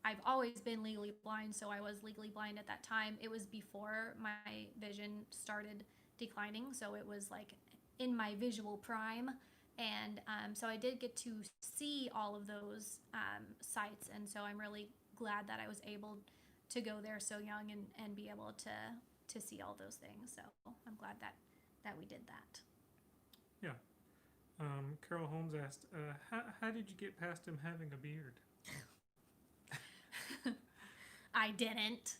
S1: I've always been legally blind, so I was legally blind at that time, it was before my vision started declining, so it was like in my visual prime. And so I did get to see all of those sites, and so I'm really glad that I was able to go there so young and be able to see all those things. So I'm glad that we did that.
S2: Yeah. Carol Holmes asked, how did you get past him having a beard?
S1: I didn't.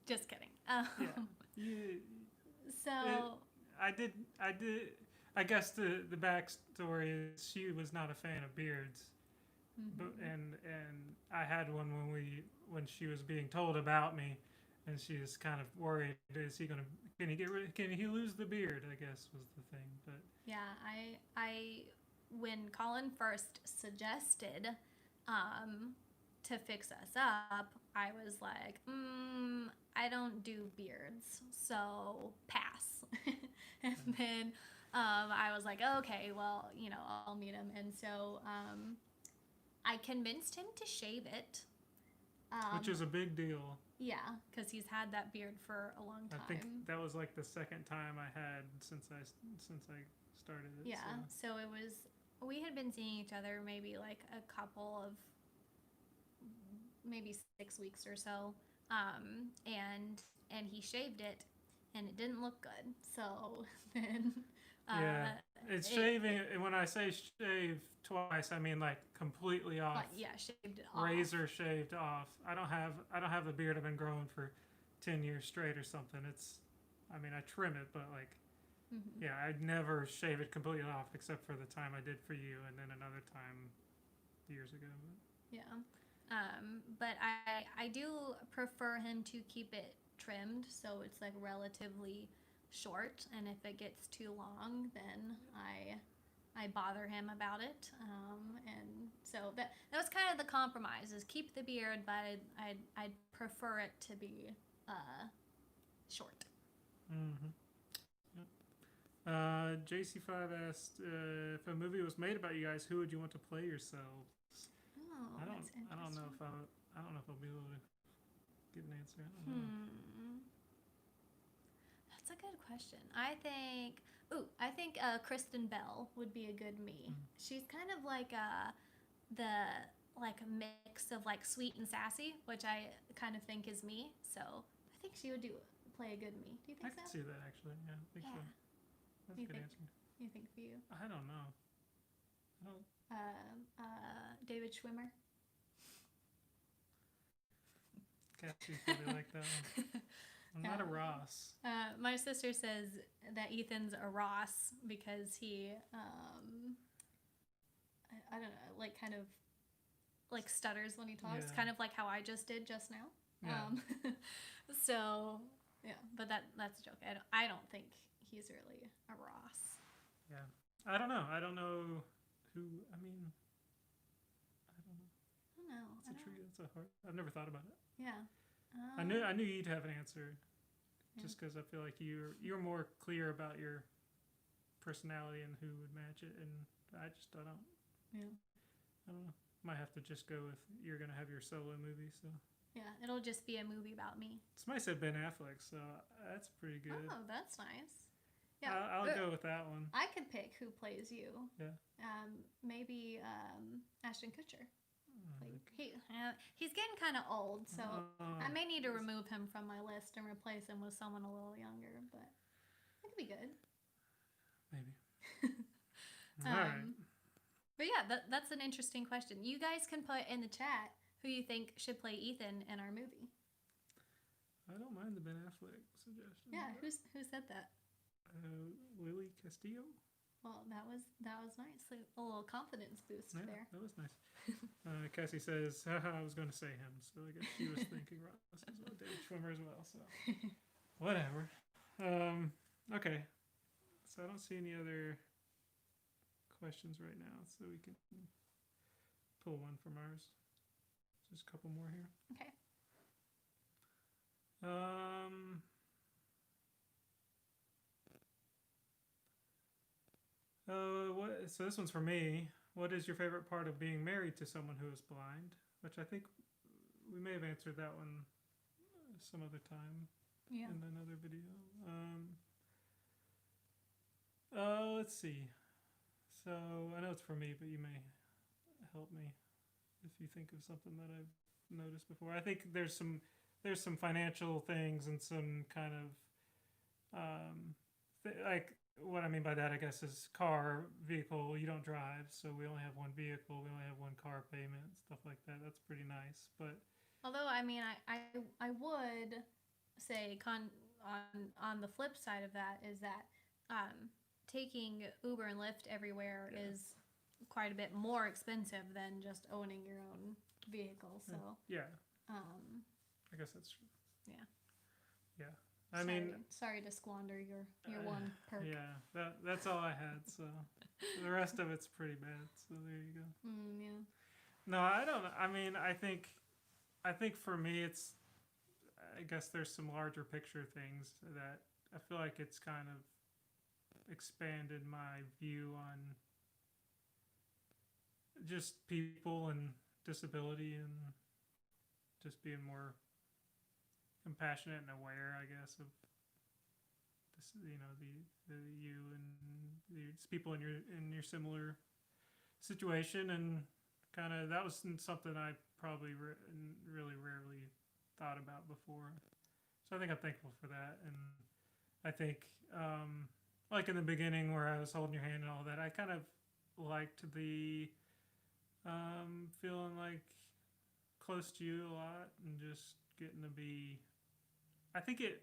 S1: Just kidding. So
S2: I did. I guess the backstory is she was not a fan of beards, but and I had one when she was being told about me, and she was kind of worried. Is he gonna? Can he lose the beard? I guess was the thing. But
S1: yeah, I when Colin first suggested to fix us up, I was like, I don't do beards, so pass. And then I was like, okay, well, you know, I'll meet him. And so I convinced him to shave it.
S2: Which is a big deal.
S1: Yeah, because he's had that beard for a long time.
S2: I think that was like the second time I had since I started it.
S1: Yeah, so it was, we had been seeing each other maybe like a couple of, maybe 6 weeks or so, and he shaved it, and it didn't look good. So then,
S2: it's shaving. When I say shave twice, I mean like completely off.
S1: Like, yeah, shaved it off.
S2: Razor shaved off. I don't have the beard I've been growing for 10 years straight or something. I mean, I trim it, but like, yeah, I'd never shave it completely off except for the time I did for you, and then another time years ago.
S1: Yeah. But I do prefer him to keep it trimmed so it's like relatively short, and if it gets too long, then I bother him about it. And so that was kind of the compromise, is keep the beard, but I'd prefer it to be short.
S2: JC5 asked if a movie was made about you guys, who would you want to play yourselves?
S1: Oh,
S2: I don't.
S1: that's
S2: I don't know
S1: interesting.
S2: if I don't know if I'll be able to give an answer. I don't know.
S1: That's a good question. I think Kristen Bell would be a good me.
S2: Mm.
S1: She's kind of like the like mix of like sweet and sassy, which I kind of think is me. So I think she would play a good me. Do you
S2: I
S1: think
S2: can
S1: so?
S2: see that actually. Yeah, I think so.
S1: Yeah.
S2: That's
S1: You
S2: a good
S1: think?
S2: answer.
S1: You think for you?
S2: I don't know. I don't.
S1: David Schwimmer.
S2: Cassie's probably like that one. I'm not a Ross.
S1: My sister says that Ethan's a Ross because he, I don't know, like kind of like stutters when he talks,
S2: Yeah.
S1: kind of like how I just did just now.
S2: Yeah.
S1: So yeah, but that's a joke. I don't think he's really a Ross.
S2: Yeah. I don't know. I don't know who. I mean, I don't know.
S1: I don't know.
S2: It's a tree. It's a hard. I've never thought about it.
S1: Yeah.
S2: I knew you'd have an answer, just because I feel like you're more clear about your personality and who would match it, and I don't.
S1: Yeah.
S2: I don't know. Might have to just go with you're gonna have your solo movie, so.
S1: Yeah, it'll just be a movie about me.
S2: Somebody said Ben Affleck, so that's pretty good.
S1: Oh, that's nice. Yeah,
S2: I'll go with that one.
S1: I could pick who plays you.
S2: Yeah.
S1: Maybe Ashton Kutcher.
S2: Okay.
S1: He's getting kind of old, so I may need to
S2: yes.
S1: remove him from my list and replace him with someone a little younger. But it could be good.
S2: Maybe. All right.
S1: But yeah, that's an interesting question. You guys can put in the chat who you think should play Ethan in our movie.
S2: I don't mind the Ben Affleck suggestion.
S1: Yeah, who said that?
S2: Lily Castillo.
S1: Well, that was nice. A little confidence boost there.
S2: That was nice. Cassie says, haha, I was going to say him, so I guess she was thinking Ross as well, David Schwimmer as well, so whatever. Okay, so I don't see any other questions right now, so we can pull one from ours. Just a couple more here.
S1: Okay.
S2: So this one's for me. What is your favorite part of being married to someone who is blind? Which I think we may have answered that one some other time in another video. Let's see. So I know it's for me, but you may help me if you think of something that I've noticed before. I think there's some financial things and some kind of like what I mean by that, I guess, is vehicle. You don't drive, so we only have one vehicle. We only have one car payment, stuff like that. That's pretty nice. But
S1: although I mean, I would say on the flip side of that is that taking Uber and Lyft everywhere is quite a bit more expensive than just owning your own vehicle. So
S2: yeah, I guess that's true.
S1: Yeah.
S2: Yeah. I mean,
S1: sorry to squander your one perk.
S2: Yeah, that's all I had. So the rest of it's pretty bad. So there you go.
S1: Yeah.
S2: No, I don't. I mean, I think for me, it's. I guess there's some larger picture things that I feel like it's kind of expanded my view on just people and disability and just being more compassionate and aware, I guess, of this, the you and the people in your similar situation, and kind of that was something I probably really rarely thought about before. So I think I'm thankful for that, and I think like in the beginning where I was holding your hand and all that, I kind of liked the feeling like close to you a lot and just getting to be. I think it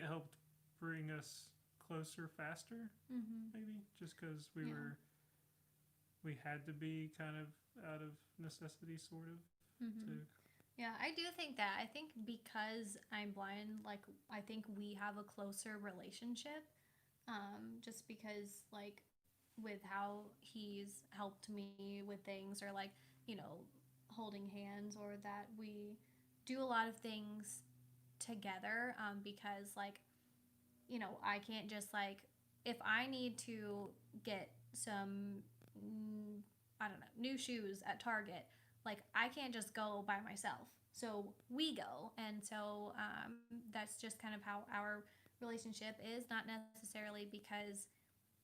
S2: helped bring us closer faster, maybe just because we had to be kind of out of necessity, sort of.
S1: Yeah, I do think that. I think because I'm blind, like I think we have a closer relationship, just because like with how he's helped me with things, or like holding hands, or that we do a lot of things together, because like I can't just like if I need to get some, I don't know, new shoes at Target, like I can't just go by myself. So we go. And so that's just kind of how our relationship is, not necessarily because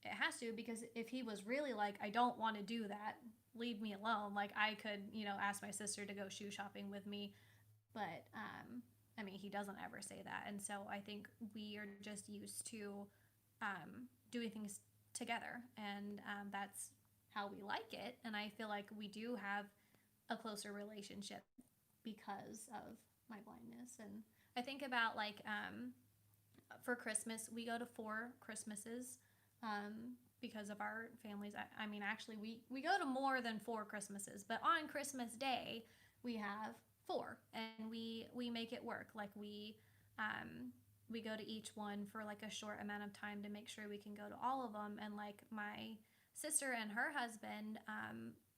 S1: it has to, because if he was really like, I don't want to do that, leave me alone, like I could, ask my sister to go shoe shopping with me. But I mean, he doesn't ever say that. And so I think we are just used to doing things together. And that's how we like it. And I feel like we do have a closer relationship because of my blindness. And I think about like for Christmas, we go to 4 Christmases because of our families. I mean, actually, we go to more than 4 Christmases, but on Christmas Day, we have 4, and we make it work. Like we go to each one for like a short amount of time to make sure we can go to all of them. And like my sister and her husband,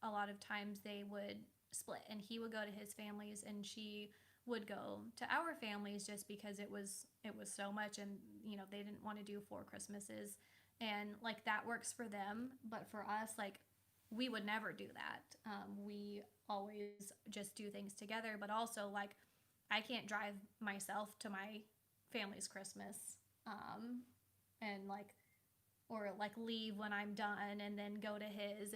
S1: a lot of times they would split, and he would go to his families and she would go to our families, just because it was so much, and they didn't want to do 4 Christmases, and like that works for them. But for us, like we would never do that. We always just do things together. But also, like, I can't drive myself to my family's Christmas, and like, or like leave when I'm done and then go to his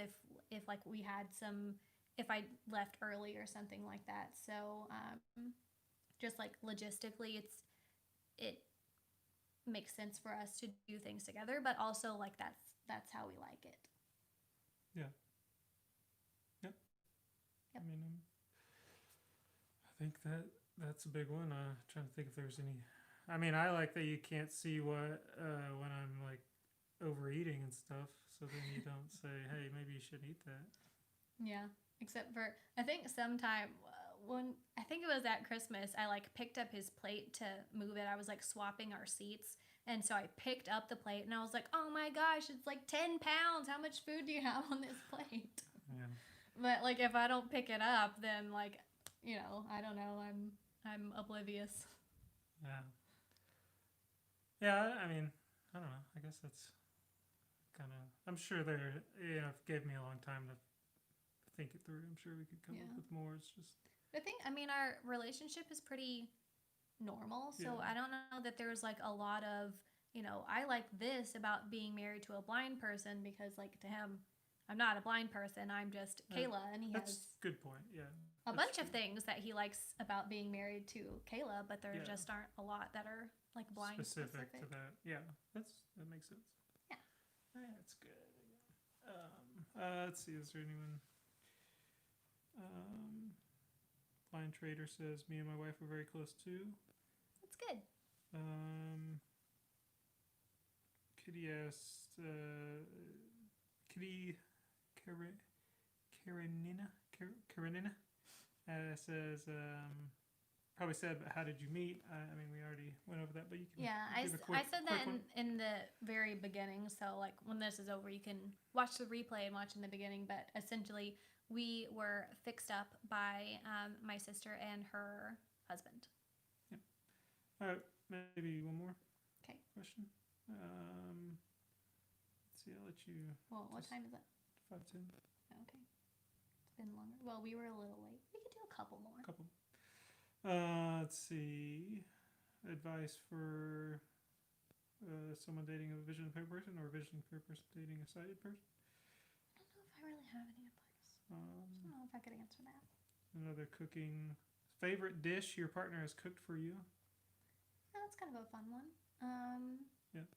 S1: if like we had some, if I left early or something like that. So just like logistically, it makes sense for us to do things together, but also like that's how we like it.
S2: Yeah. Yep.
S1: Yep.
S2: I mean, I think that's a big one. Trying to think if there's any. I mean, I like that you can't see what when I'm like overeating and stuff, so then you don't say, "Hey, maybe you shouldn't eat that."
S1: Yeah, except for I think sometime when I think it was at Christmas, I like picked up his plate to move it. I was like swapping our seats, and so I picked up the plate, and I was like, "Oh my gosh, it's like 10 pounds. How much food do you have on this plate?"
S2: Yeah.
S1: But like if I don't pick it up, then like I don't know. I'm oblivious.
S2: Yeah. Yeah. I mean, I don't know. I guess that's kind of. I'm sure they're. It gave me a long time to think it through. I'm sure we could come up with more. It's just.
S1: I mean, our relationship is pretty normal, so
S2: Yeah.
S1: I don't know that there's like a lot of, I like this about being married to a blind person, because like to him, I'm not a blind person, I'm just Kayla, and he
S2: That's
S1: has
S2: a good point. Yeah.
S1: a bunch of things that he likes about being married to Kayla, but there just aren't a lot that are like blind specific
S2: to that. Yeah, that makes sense.
S1: Yeah.
S2: That's good. Let's see. Is there anyone? Blind Trader says, "Me and my wife are very close too."
S1: That's good.
S2: Kitty asked, Kitty Karenina says, probably said, "But how did you meet?" I mean, we already went over that, but you can.
S1: Yeah, I said that in the very beginning. So like when this is over, you can watch the replay and watch in the beginning. But essentially, we were fixed up by my sister and her husband.
S2: Yep. All right, maybe one more.
S1: Okay.
S2: Question. Let's see. I'll let you.
S1: Well, what time is it?
S2: 5:10.
S1: Okay. It's been longer. Well, we were a little late. We could do a couple more.
S2: Let's see. Advice for someone dating a vision impaired person, or a vision impaired person dating a sighted person?
S1: I don't know if I really have any advice. I don't know if I could answer that.
S2: Another cooking favorite dish your partner has cooked for you?
S1: That's kind of a fun one.
S2: Yeah.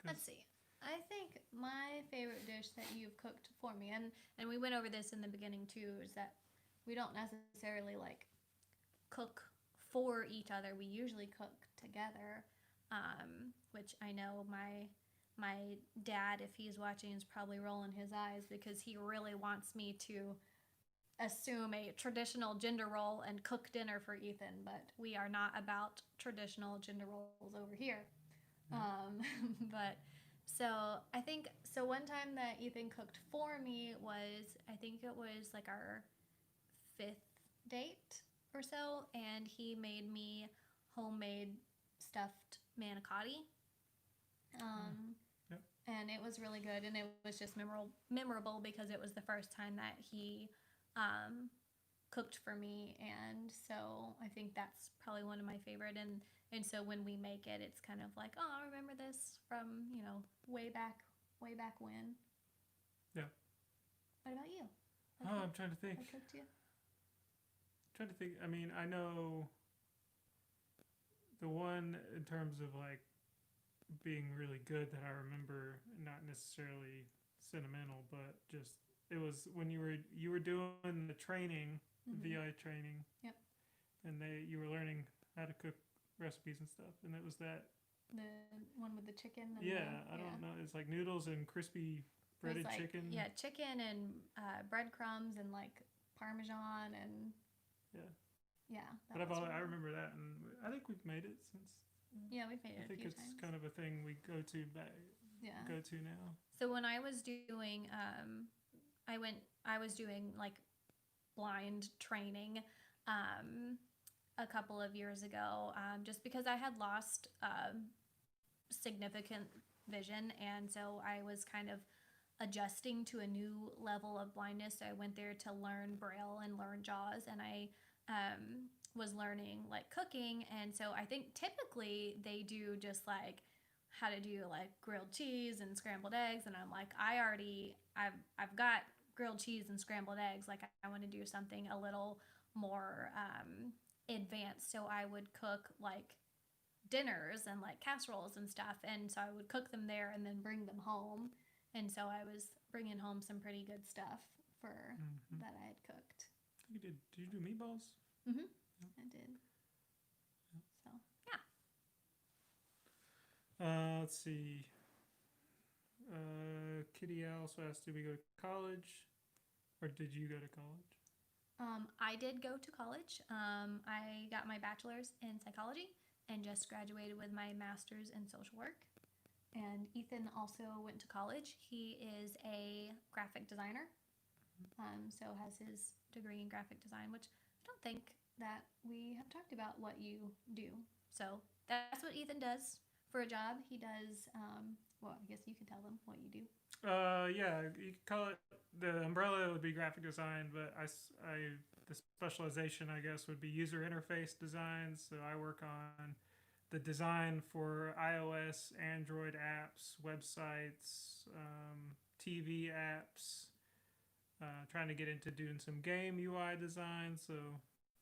S1: Let's see. I think my favorite dish that you've cooked for me, and we went over this in the beginning too, is that we don't necessarily like cook for each other. We usually cook together, which I know my dad, if he's watching, is probably rolling his eyes, because he really wants me to assume a traditional gender role and cook dinner for Ethan, but we are not about traditional gender roles over here. But so I think, so one time that Ethan cooked for me was, I think it was like our 5th date or so, and he made me homemade stuffed manicotti.
S2: Yep.
S1: And was really good, and it was just memorable because it was the first time that he cooked for me, and so I think that's probably one of my favorite. And so when we make it, it's kind of like, oh, I remember this from way back when.
S2: Yeah.
S1: What about you?
S2: Oh, I'm trying to think.
S1: I cooked you.
S2: Trying to think. I mean, I know the one in terms of like being really good that I remember, not necessarily sentimental, but just it was when you were doing the training, the VI training.
S1: Yep.
S2: And you were learning how to cook recipes and stuff, and it was that.
S1: The one with the chicken. And
S2: I don't know. It's like noodles and crispy breaded chicken.
S1: Yeah, chicken and breadcrumbs and like Parmesan and. Yeah.
S2: But I remember that, and I think we've made it since.
S1: Yeah, we've made it.
S2: I think it's kind of a thing we go to now.
S1: So when I was doing, I was doing like blind training, a couple of years ago, just because I had lost significant vision, and so I was kind of adjusting to a new level of blindness. So I went there to learn Braille and learn JAWS, and I was learning like cooking. And so I think typically they do just like how to do like grilled cheese and scrambled eggs, and I'm like, I've got grilled cheese and scrambled eggs, like I want to do something a little more advanced. So I would cook like dinners and like casseroles and stuff, and so I would cook them there and then bring them home. And so I was bringing home some pretty good stuff for that I had cooked.
S2: You did you do meatballs?
S1: Mm-hmm. Yep. I did. Yep. So
S2: yeah. Let's see. Kitty also asked, did we go to college, or did you go to college?
S1: I did go to college. I got my bachelor's in psychology and just graduated with my master's in social work. And Ethan also went to college. He is a graphic designer, so has his degree in graphic design, which I don't think that we have talked about what you do. So that's what Ethan does for a job. He does, well, I guess you can tell them what you do.
S2: Yeah, you could call it, the umbrella would be graphic design, but the specialization, I guess, would be user interface design. So I work on the design for iOS, Android apps, websites, TV apps, trying to get into doing some game UI design. So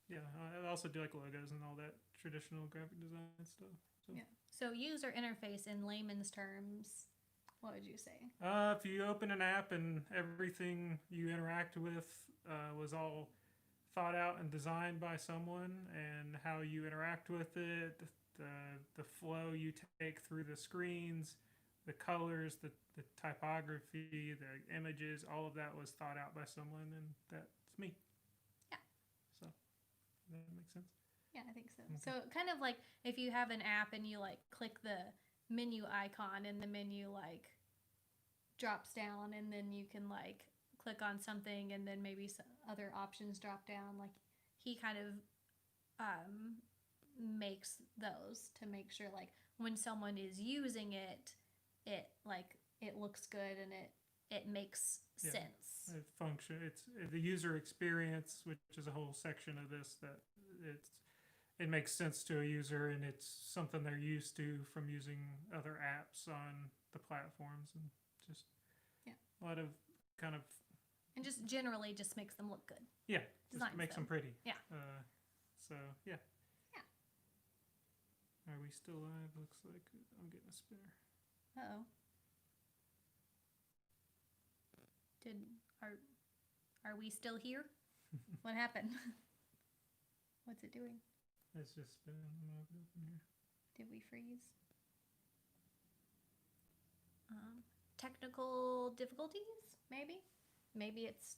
S2: yeah, I also do like logos and all that traditional graphic design stuff. So.
S1: Yeah. So user interface in layman's terms, what would you say?
S2: If you open an app and everything you interact with was all thought out and designed by someone, and how you interact with it, the flow you take through the screens, the colors, the typography, the images, all of that was thought out by someone, and that's me.
S1: Yeah.
S2: So, does that make sense?
S1: Yeah, I think so. Okay. So kind of like if you have an app and you like click the menu icon, and the menu like drops down, and then you can like click on something, and then maybe some other options drop down. Like he kind of makes those to make sure like when someone is using it, it looks good and it makes sense.
S2: It's the user experience, which is a whole section of this, that it makes sense to a user, and it's something they're used to from using other apps on the platforms, and just a lot of kind of,
S1: and just generally just makes them look good.
S2: Yeah, just makes them pretty.
S1: Yeah.
S2: So yeah. Yeah. Are we still live? Looks like I'm getting a spare.
S1: Uh-oh. Are we still here? What happened? What's it doing?
S2: It's just spinning. I'm gonna open here.
S1: Did we freeze? Technical difficulties? Maybe it's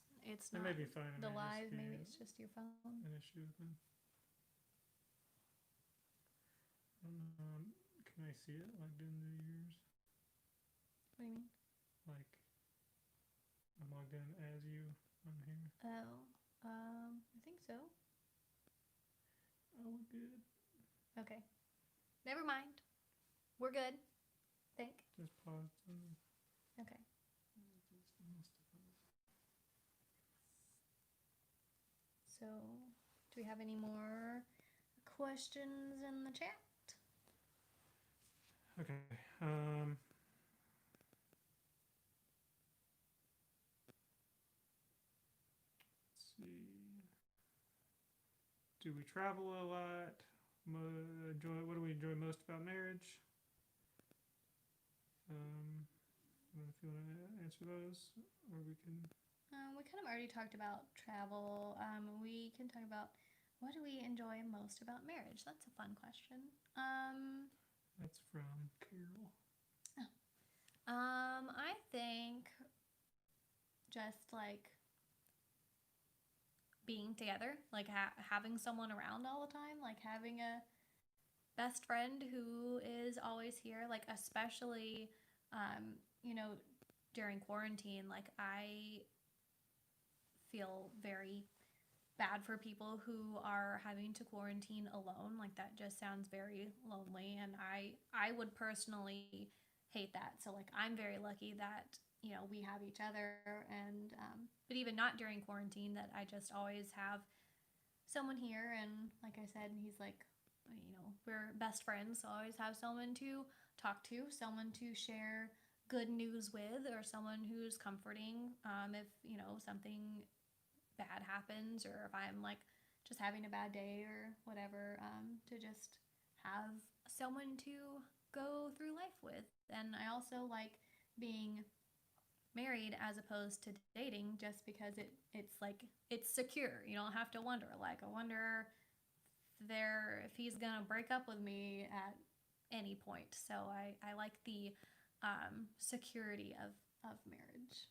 S1: not.
S2: It may be fine.
S1: The live. Maybe it's just your phone.
S2: An issue with them. Can I see it logged into yours?
S1: What do you mean?
S2: Like, I'm logged in as you on here.
S1: Oh, I think so.
S2: Oh, we're good.
S1: Okay. Never mind. We're good. Think.
S2: Just pause.
S1: Okay. So, do we have any more questions in the chat?
S2: Okay. Let's see. Do we travel a lot? What do we enjoy most about marriage? I don't know if you want to answer those, or we can.
S1: We kind of already talked about travel. We can talk about what do we enjoy most about marriage. That's a fun question.
S2: That's from Carol.
S1: I think just like being together, like having someone around all the time, like having a best friend who is always here, like especially, you know, during quarantine, like I feel very bad for people who are having to quarantine alone. Like that just sounds very lonely, and I would personally hate that. So like I'm very lucky that we have each other, and but even not during quarantine, that I just always have someone here. And like I said, he's like, we're best friends, so I always have someone to talk to, someone to share good news with, or someone who's comforting if something bad happens, or if I'm like just having a bad day or whatever, to just have someone to go through life with. And I also like being married as opposed to dating, just because it's like it's secure. You don't have to wonder, like, I wonder if he's gonna break up with me at any point. So I like the security of marriage.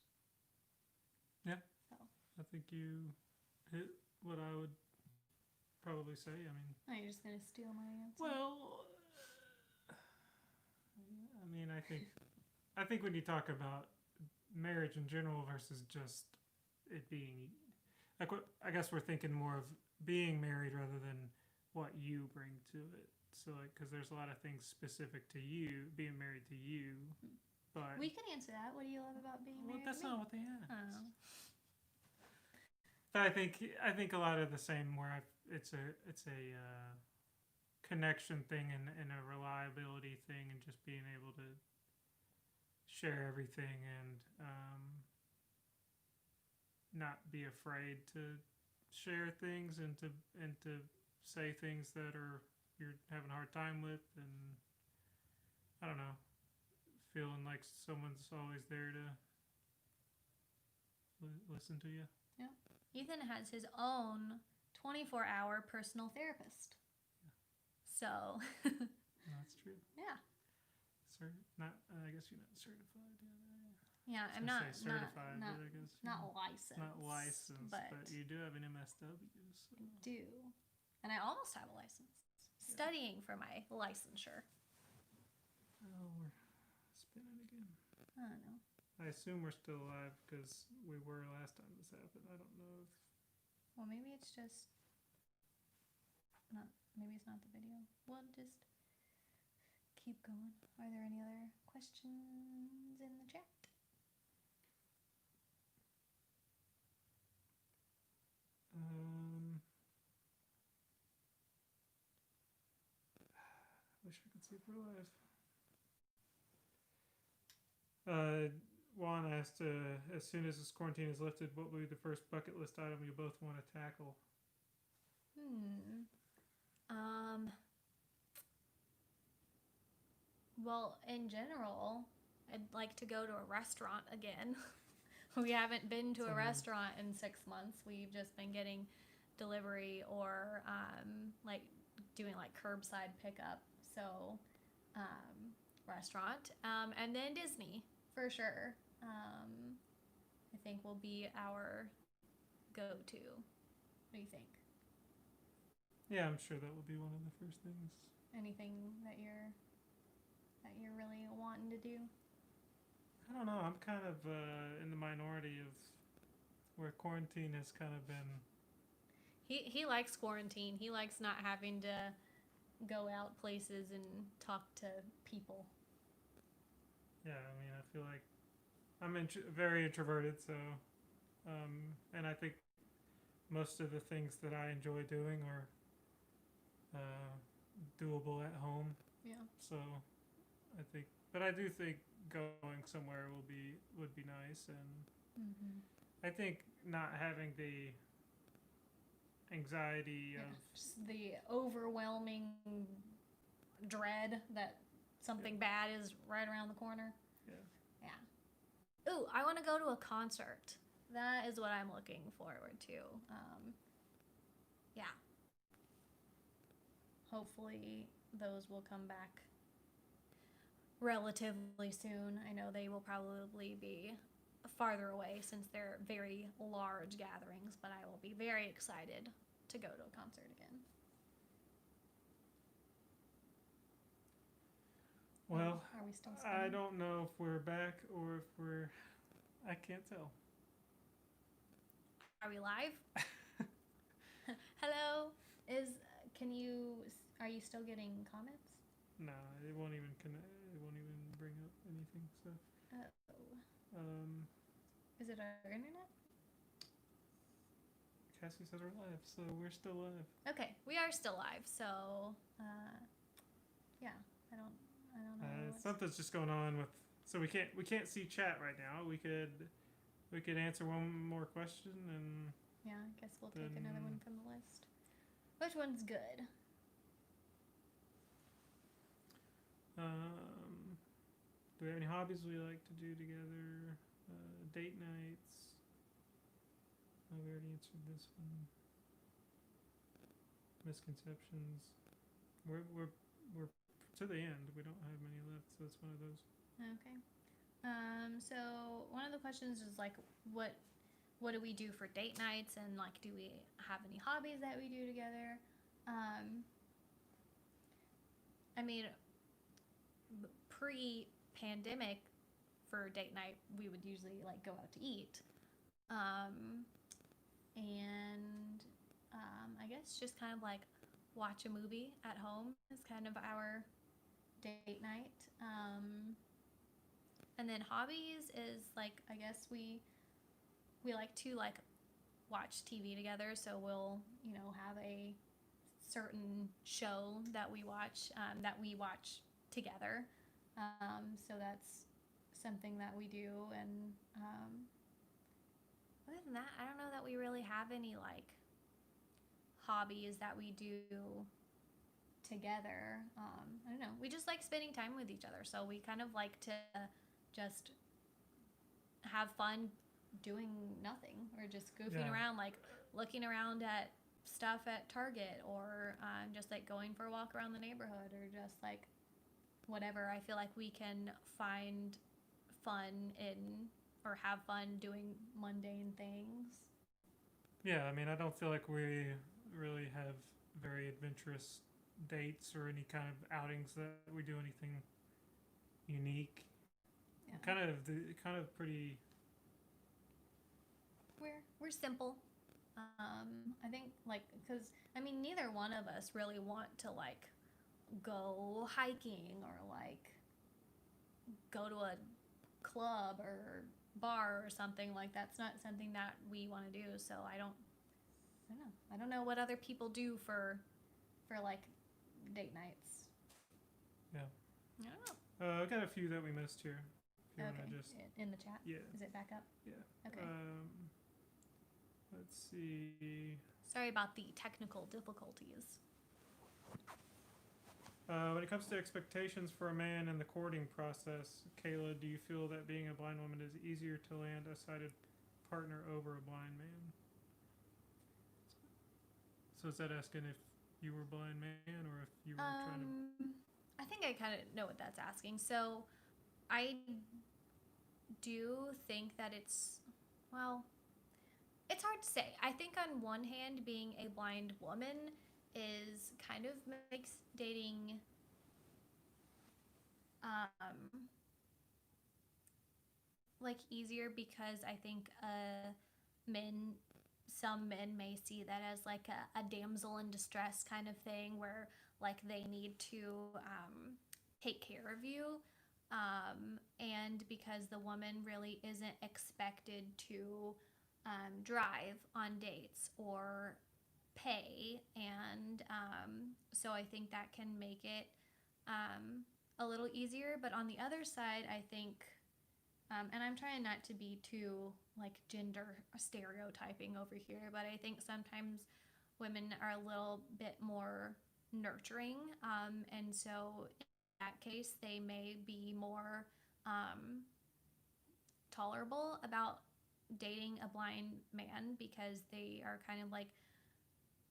S2: Yeah. So. I think you hit what I would probably say. I mean,
S1: oh, you're just gonna steal my answer?
S2: Well, I mean, I think when you talk about marriage in general versus just it being, like, I guess we're thinking more of being married rather than what you bring to it. So, like, because there's a lot of things specific to you, being married to you, but
S1: we can answer that. What do you love about being married?
S2: Well, that's not what they asked.
S1: Oh.
S2: But I think a lot of the same, where it's a connection thing and a reliability thing, and just being able to share everything and not be afraid to share things and to say things that you're having a hard time with, and I don't know, feeling like someone's always there to listen to you.
S1: Yeah. Ethan has his own 24-hour personal therapist.
S2: Yeah.
S1: So.
S2: That's true.
S1: Yeah.
S2: I guess you're not certified yet.
S1: Yeah, I'm not
S2: certified.
S1: Not,
S2: I guess
S1: not licensed.
S2: Not licensed, but you do have an MSW. So.
S1: I do, and I almost have a license. Yeah. Studying for my licensure.
S2: Oh, we're spinning again.
S1: I don't know.
S2: I assume we're still alive because we were last time this happened. I don't know if.
S1: Well, maybe it's just not. Maybe it's not the video. We'll just keep going. Are there any other questions in the chat?
S2: Wish I could see if we're live. Juan asked, as soon as this quarantine is lifted, what will be the first bucket list item you both want to tackle?
S1: Well, in general, I'd like to go to a restaurant again. We haven't been to a restaurant in 6 months. We've just been getting delivery or like doing like curbside pickup. So restaurant, and then Disney for sure. I think will be our go-to. What do you think?
S2: Yeah, I'm sure that will be one of the first things.
S1: Anything that you're really wanting to do?
S2: I don't know. I'm kind of in the minority of where quarantine has kind of been.
S1: He likes quarantine. He likes not having to go out places and talk to people.
S2: Yeah, I mean, I feel like I'm very introverted, so and I think most of the things that I enjoy doing are doable at home.
S1: Yeah.
S2: So I think, but I do think going somewhere would be nice, and I think not having the anxiety
S1: Yeah.
S2: of
S1: Just the overwhelming dread that something bad is right around the corner.
S2: yeah.
S1: Yeah. Ooh, I want to go to a concert. That is what I'm looking forward to. Yeah. Hopefully, those will come back relatively soon. I know they will probably be farther away since they're very large gatherings, but I will be very excited to go to a concert again.
S2: Well,
S1: Are we still
S2: I
S1: spinning?
S2: don't know if we're back or if we're. I can't tell.
S1: Are we live? Hello. Are you still getting comments?
S2: No, it won't even connect. It won't even bring up anything. So.
S1: Oh. Is it our internet?
S2: Cassie says we're live, so we're still live.
S1: Okay, we are still live. So, yeah, I don't know.
S2: Something's just going on with. So we can't see chat right now. We could answer one more question and.
S1: Yeah, I guess we'll take another one from the list. Which one's good?
S2: Do we have any hobbies we like to do together? Date nights. Oh, we already answered this one. Misconceptions. We're to the end. We don't have many left, so it's one of those.
S1: Okay. So one of the questions is like, what do we do for date nights, and like, do we have any hobbies that we do together? I mean, pre-pandemic, for date night, we would usually like go out to eat, and I guess just kind of like watch a movie at home is kind of our date night. And then hobbies is like, I guess we like to like watch TV together, so we'll have a certain show that we watch together. So that's something that we do, and other than that, I don't know that we really have any like hobbies that we do together. I don't know. We just like spending time with each other, so we kind of like to just have fun doing nothing, or just goofing around, like looking around at stuff at Target, or just like going for a walk around the neighborhood, or just like whatever. I feel like we can find fun in, or have fun doing mundane things.
S2: Yeah, I mean, I don't feel like we really have very adventurous dates or any kind of outings that we do anything unique.
S1: Yeah.
S2: Kind of pretty.
S1: We're simple. I think like, because I mean, neither one of us really want to like go hiking or like go to a club or bar or something. Like, that's not something that we want to do. So I don't know what other people do for like date nights.
S2: Yeah.
S1: I don't know.
S2: I got a few that we missed here. If you
S1: Okay.
S2: want to just.
S1: In the chat?
S2: Yeah.
S1: Is it back up?
S2: Yeah.
S1: Okay.
S2: Let's see.
S1: Sorry about the technical difficulties.
S2: When it comes to expectations for a man in the courting process, Kayla, do you feel that being a blind woman is easier to land a sighted partner over a blind man? So is that asking if you were a blind man, or if you were trying to...
S1: I think I kind of know what that's asking. So I do think that it's hard to say. I think on one hand, being a blind woman is kind of makes dating like easier, because I think some men may see that as like a damsel in distress kind of thing, where like they need to take care of you, and because the woman really isn't expected to drive on dates or pay, and so I think that can make it a little easier. But on the other side, I think, and I'm trying not to be too like gender stereotyping over here, but I think sometimes women are a little bit more nurturing, and so in that case, they may be more tolerable about dating a blind man because they are kind of like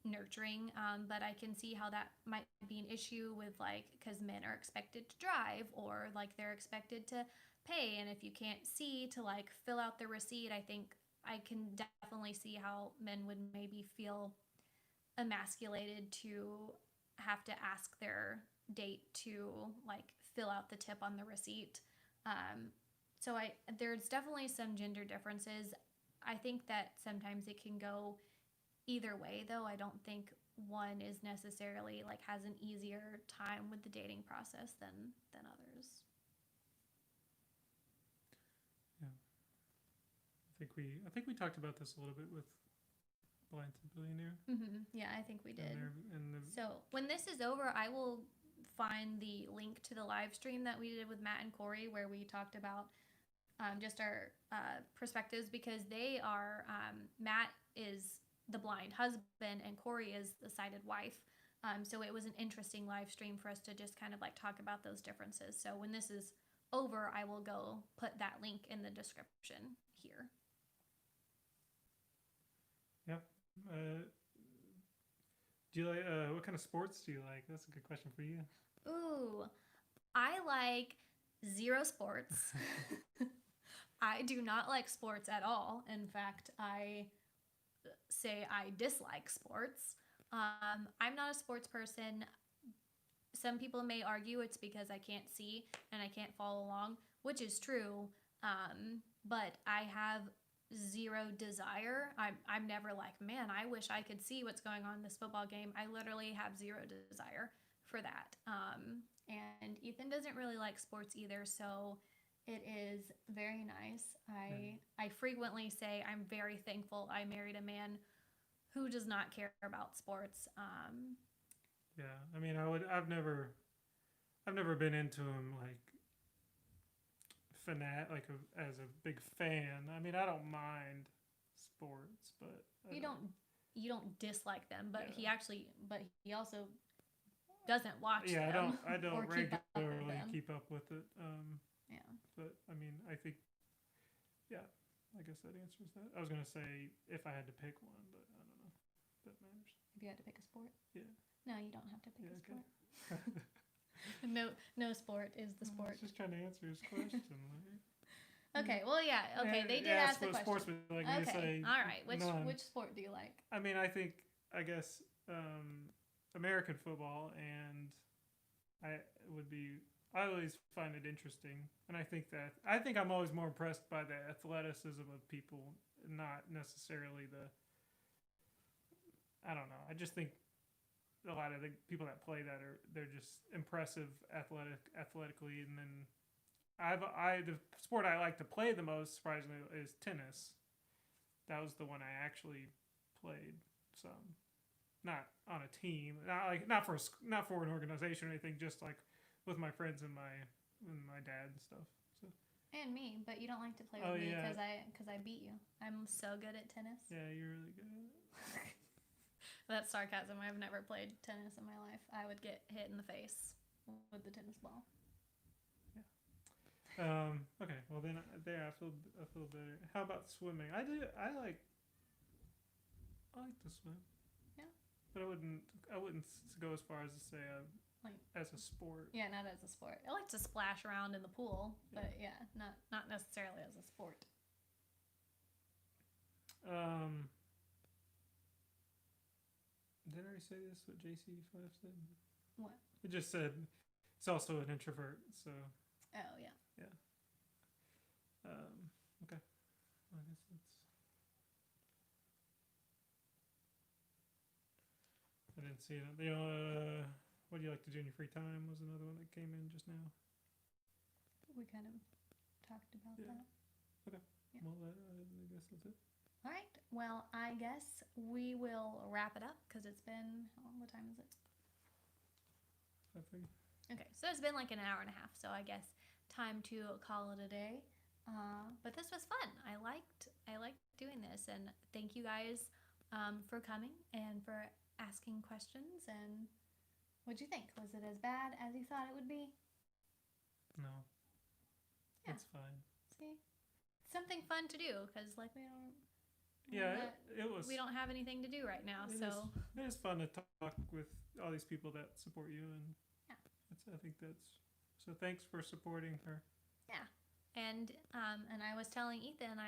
S1: nurturing. But I can see how that might be an issue with like, because men are expected to drive or like they're expected to pay, and if you can't see to like fill out the receipt, I think I can definitely see how men would maybe feel emasculated to have to ask their date to like fill out the tip on the receipt. Um, so there's definitely some gender differences. I think that sometimes it can go either way, though. I don't think one is necessarily like has an easier time with the dating process than others.
S2: Yeah, I think we talked about this a little bit with Blind to Billionaire.
S1: Mm-hmm. Yeah, I think we did.
S2: And
S1: so when this is over, I will find the link to the live stream that we did with Matt and Corey, where we talked about just our perspectives, because they are Matt is the blind husband and Corey is the sighted wife. So it was an interesting live stream for us to just kind of like talk about those differences. So when this is over, I will go put that link in the description here.
S2: Yep. Do you like what kind of sports do you like? That's a good question for you.
S1: Ooh, I like zero sports. I do not like sports at all. In fact, I say I dislike sports. I'm not a sports person. Some people may argue it's because I can't see and I can't follow along, which is true. But I have zero desire. I'm never like, man, I wish I could see what's going on in this football game. I literally have zero desire for that. And Ethan doesn't really like sports either, so it is very nice. I frequently say I'm very thankful I married a man who does not care about sports.
S2: Yeah, I mean, I've never been into him like as a big fan. I mean, I don't mind sports, but
S1: you don't dislike them, but yeah. he also doesn't watch
S2: them.
S1: Yeah,
S2: I don't regularly keep up with it.
S1: Yeah.
S2: But I mean, I think, yeah, I guess that answers that. I was gonna say if I had to pick one, but I don't know. That matters.
S1: If you had to pick a sport?
S2: Yeah.
S1: No, you don't have to pick a sport. No sport is the sport.
S2: I was just trying to answer his question.
S1: Okay, well, yeah, okay, they did ask the question.
S2: Sports, like okay, say
S1: all right. Which sport do you like?
S2: I mean, I guess American football, and I always find it interesting, and I think I'm always more impressed by the athleticism of people, not necessarily I don't know. I just think a lot of the people that play that they're just impressive athletically, and then the sport I like to play the most, surprisingly, is tennis. That was the one I actually played some, not on a team, not for an organization or anything, just like with my friends and my dad and stuff. So.
S1: And me, but you don't like to play with me because I beat you. I'm so good at tennis.
S2: Yeah, you're really good at it.
S1: That's sarcasm. I've never played tennis in my life. I would get hit in the face with the tennis ball.
S2: Yeah. Okay. Well, then I feel better. How about swimming? I like to swim. Yeah. But I wouldn't go as far as to say like as a sport.
S1: Yeah, not as a sport. I like to splash around in the pool, but yeah, not necessarily as a sport.
S2: Did I already say this? What JC5 said?
S1: What?
S2: It just said it's also an introvert. So.
S1: Oh yeah.
S2: Yeah. Okay. Well, I guess that's. I didn't see it. What do you like to do in your free time? Was another one that came in just now.
S1: We kind of talked about that.
S2: Okay. Yeah. Well, I guess that's it.
S1: All right. Well, I guess we will wrap it up because it's been, what time is it?
S2: I think.
S1: Okay, so it's been like an hour and a half, so I guess time to call it a day. But this was fun. I liked doing this, and thank you guys for coming and for asking questions. And what'd you think? Was it as bad as you thought it would be?
S2: No.
S1: Yeah.
S2: It's fine.
S1: See, something fun to do because like we don't.
S2: Yeah, it was.
S1: We don't have anything to do right now, so
S2: it is fun to talk with all these people that support you, and
S1: yeah.
S2: I think that's so. Thanks for supporting her.
S1: Yeah, and I was telling Ethan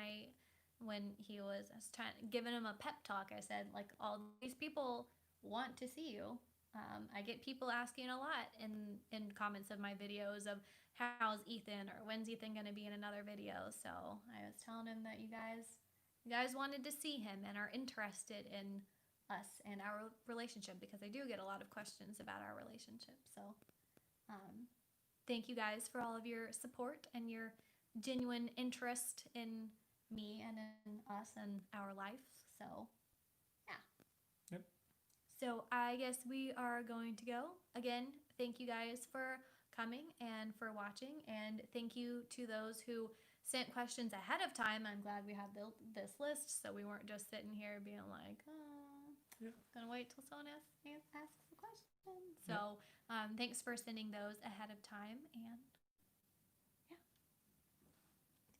S1: when I was trying giving him a pep talk. I said like all these people want to see you. I get people asking a lot in comments of my videos of how's Ethan or when's Ethan going to be in another video. So I was telling him that you guys wanted to see him and are interested in us and our relationship because I do get a lot of questions about our relationship. So thank you guys for all of your support and your genuine interest in me and in us and our life. So yeah.
S2: Yep.
S1: So I guess we are going to go. Again, thank you guys for coming and for watching. And thank you to those who sent questions ahead of time. I'm glad we had this list so we weren't just sitting here being like, gonna wait till someone asks a question. So thanks for sending those ahead of time. And yeah,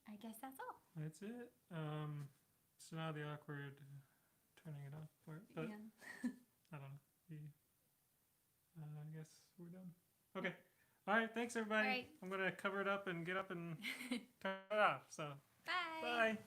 S1: I guess that's all.
S2: That's it. So now the awkward turning it off part, but I don't know. I guess we're done. Okay. All right. Thanks, everybody.
S1: All right.
S2: I'm gonna cover it up and get up and turn it off. So
S1: Bye.
S2: bye.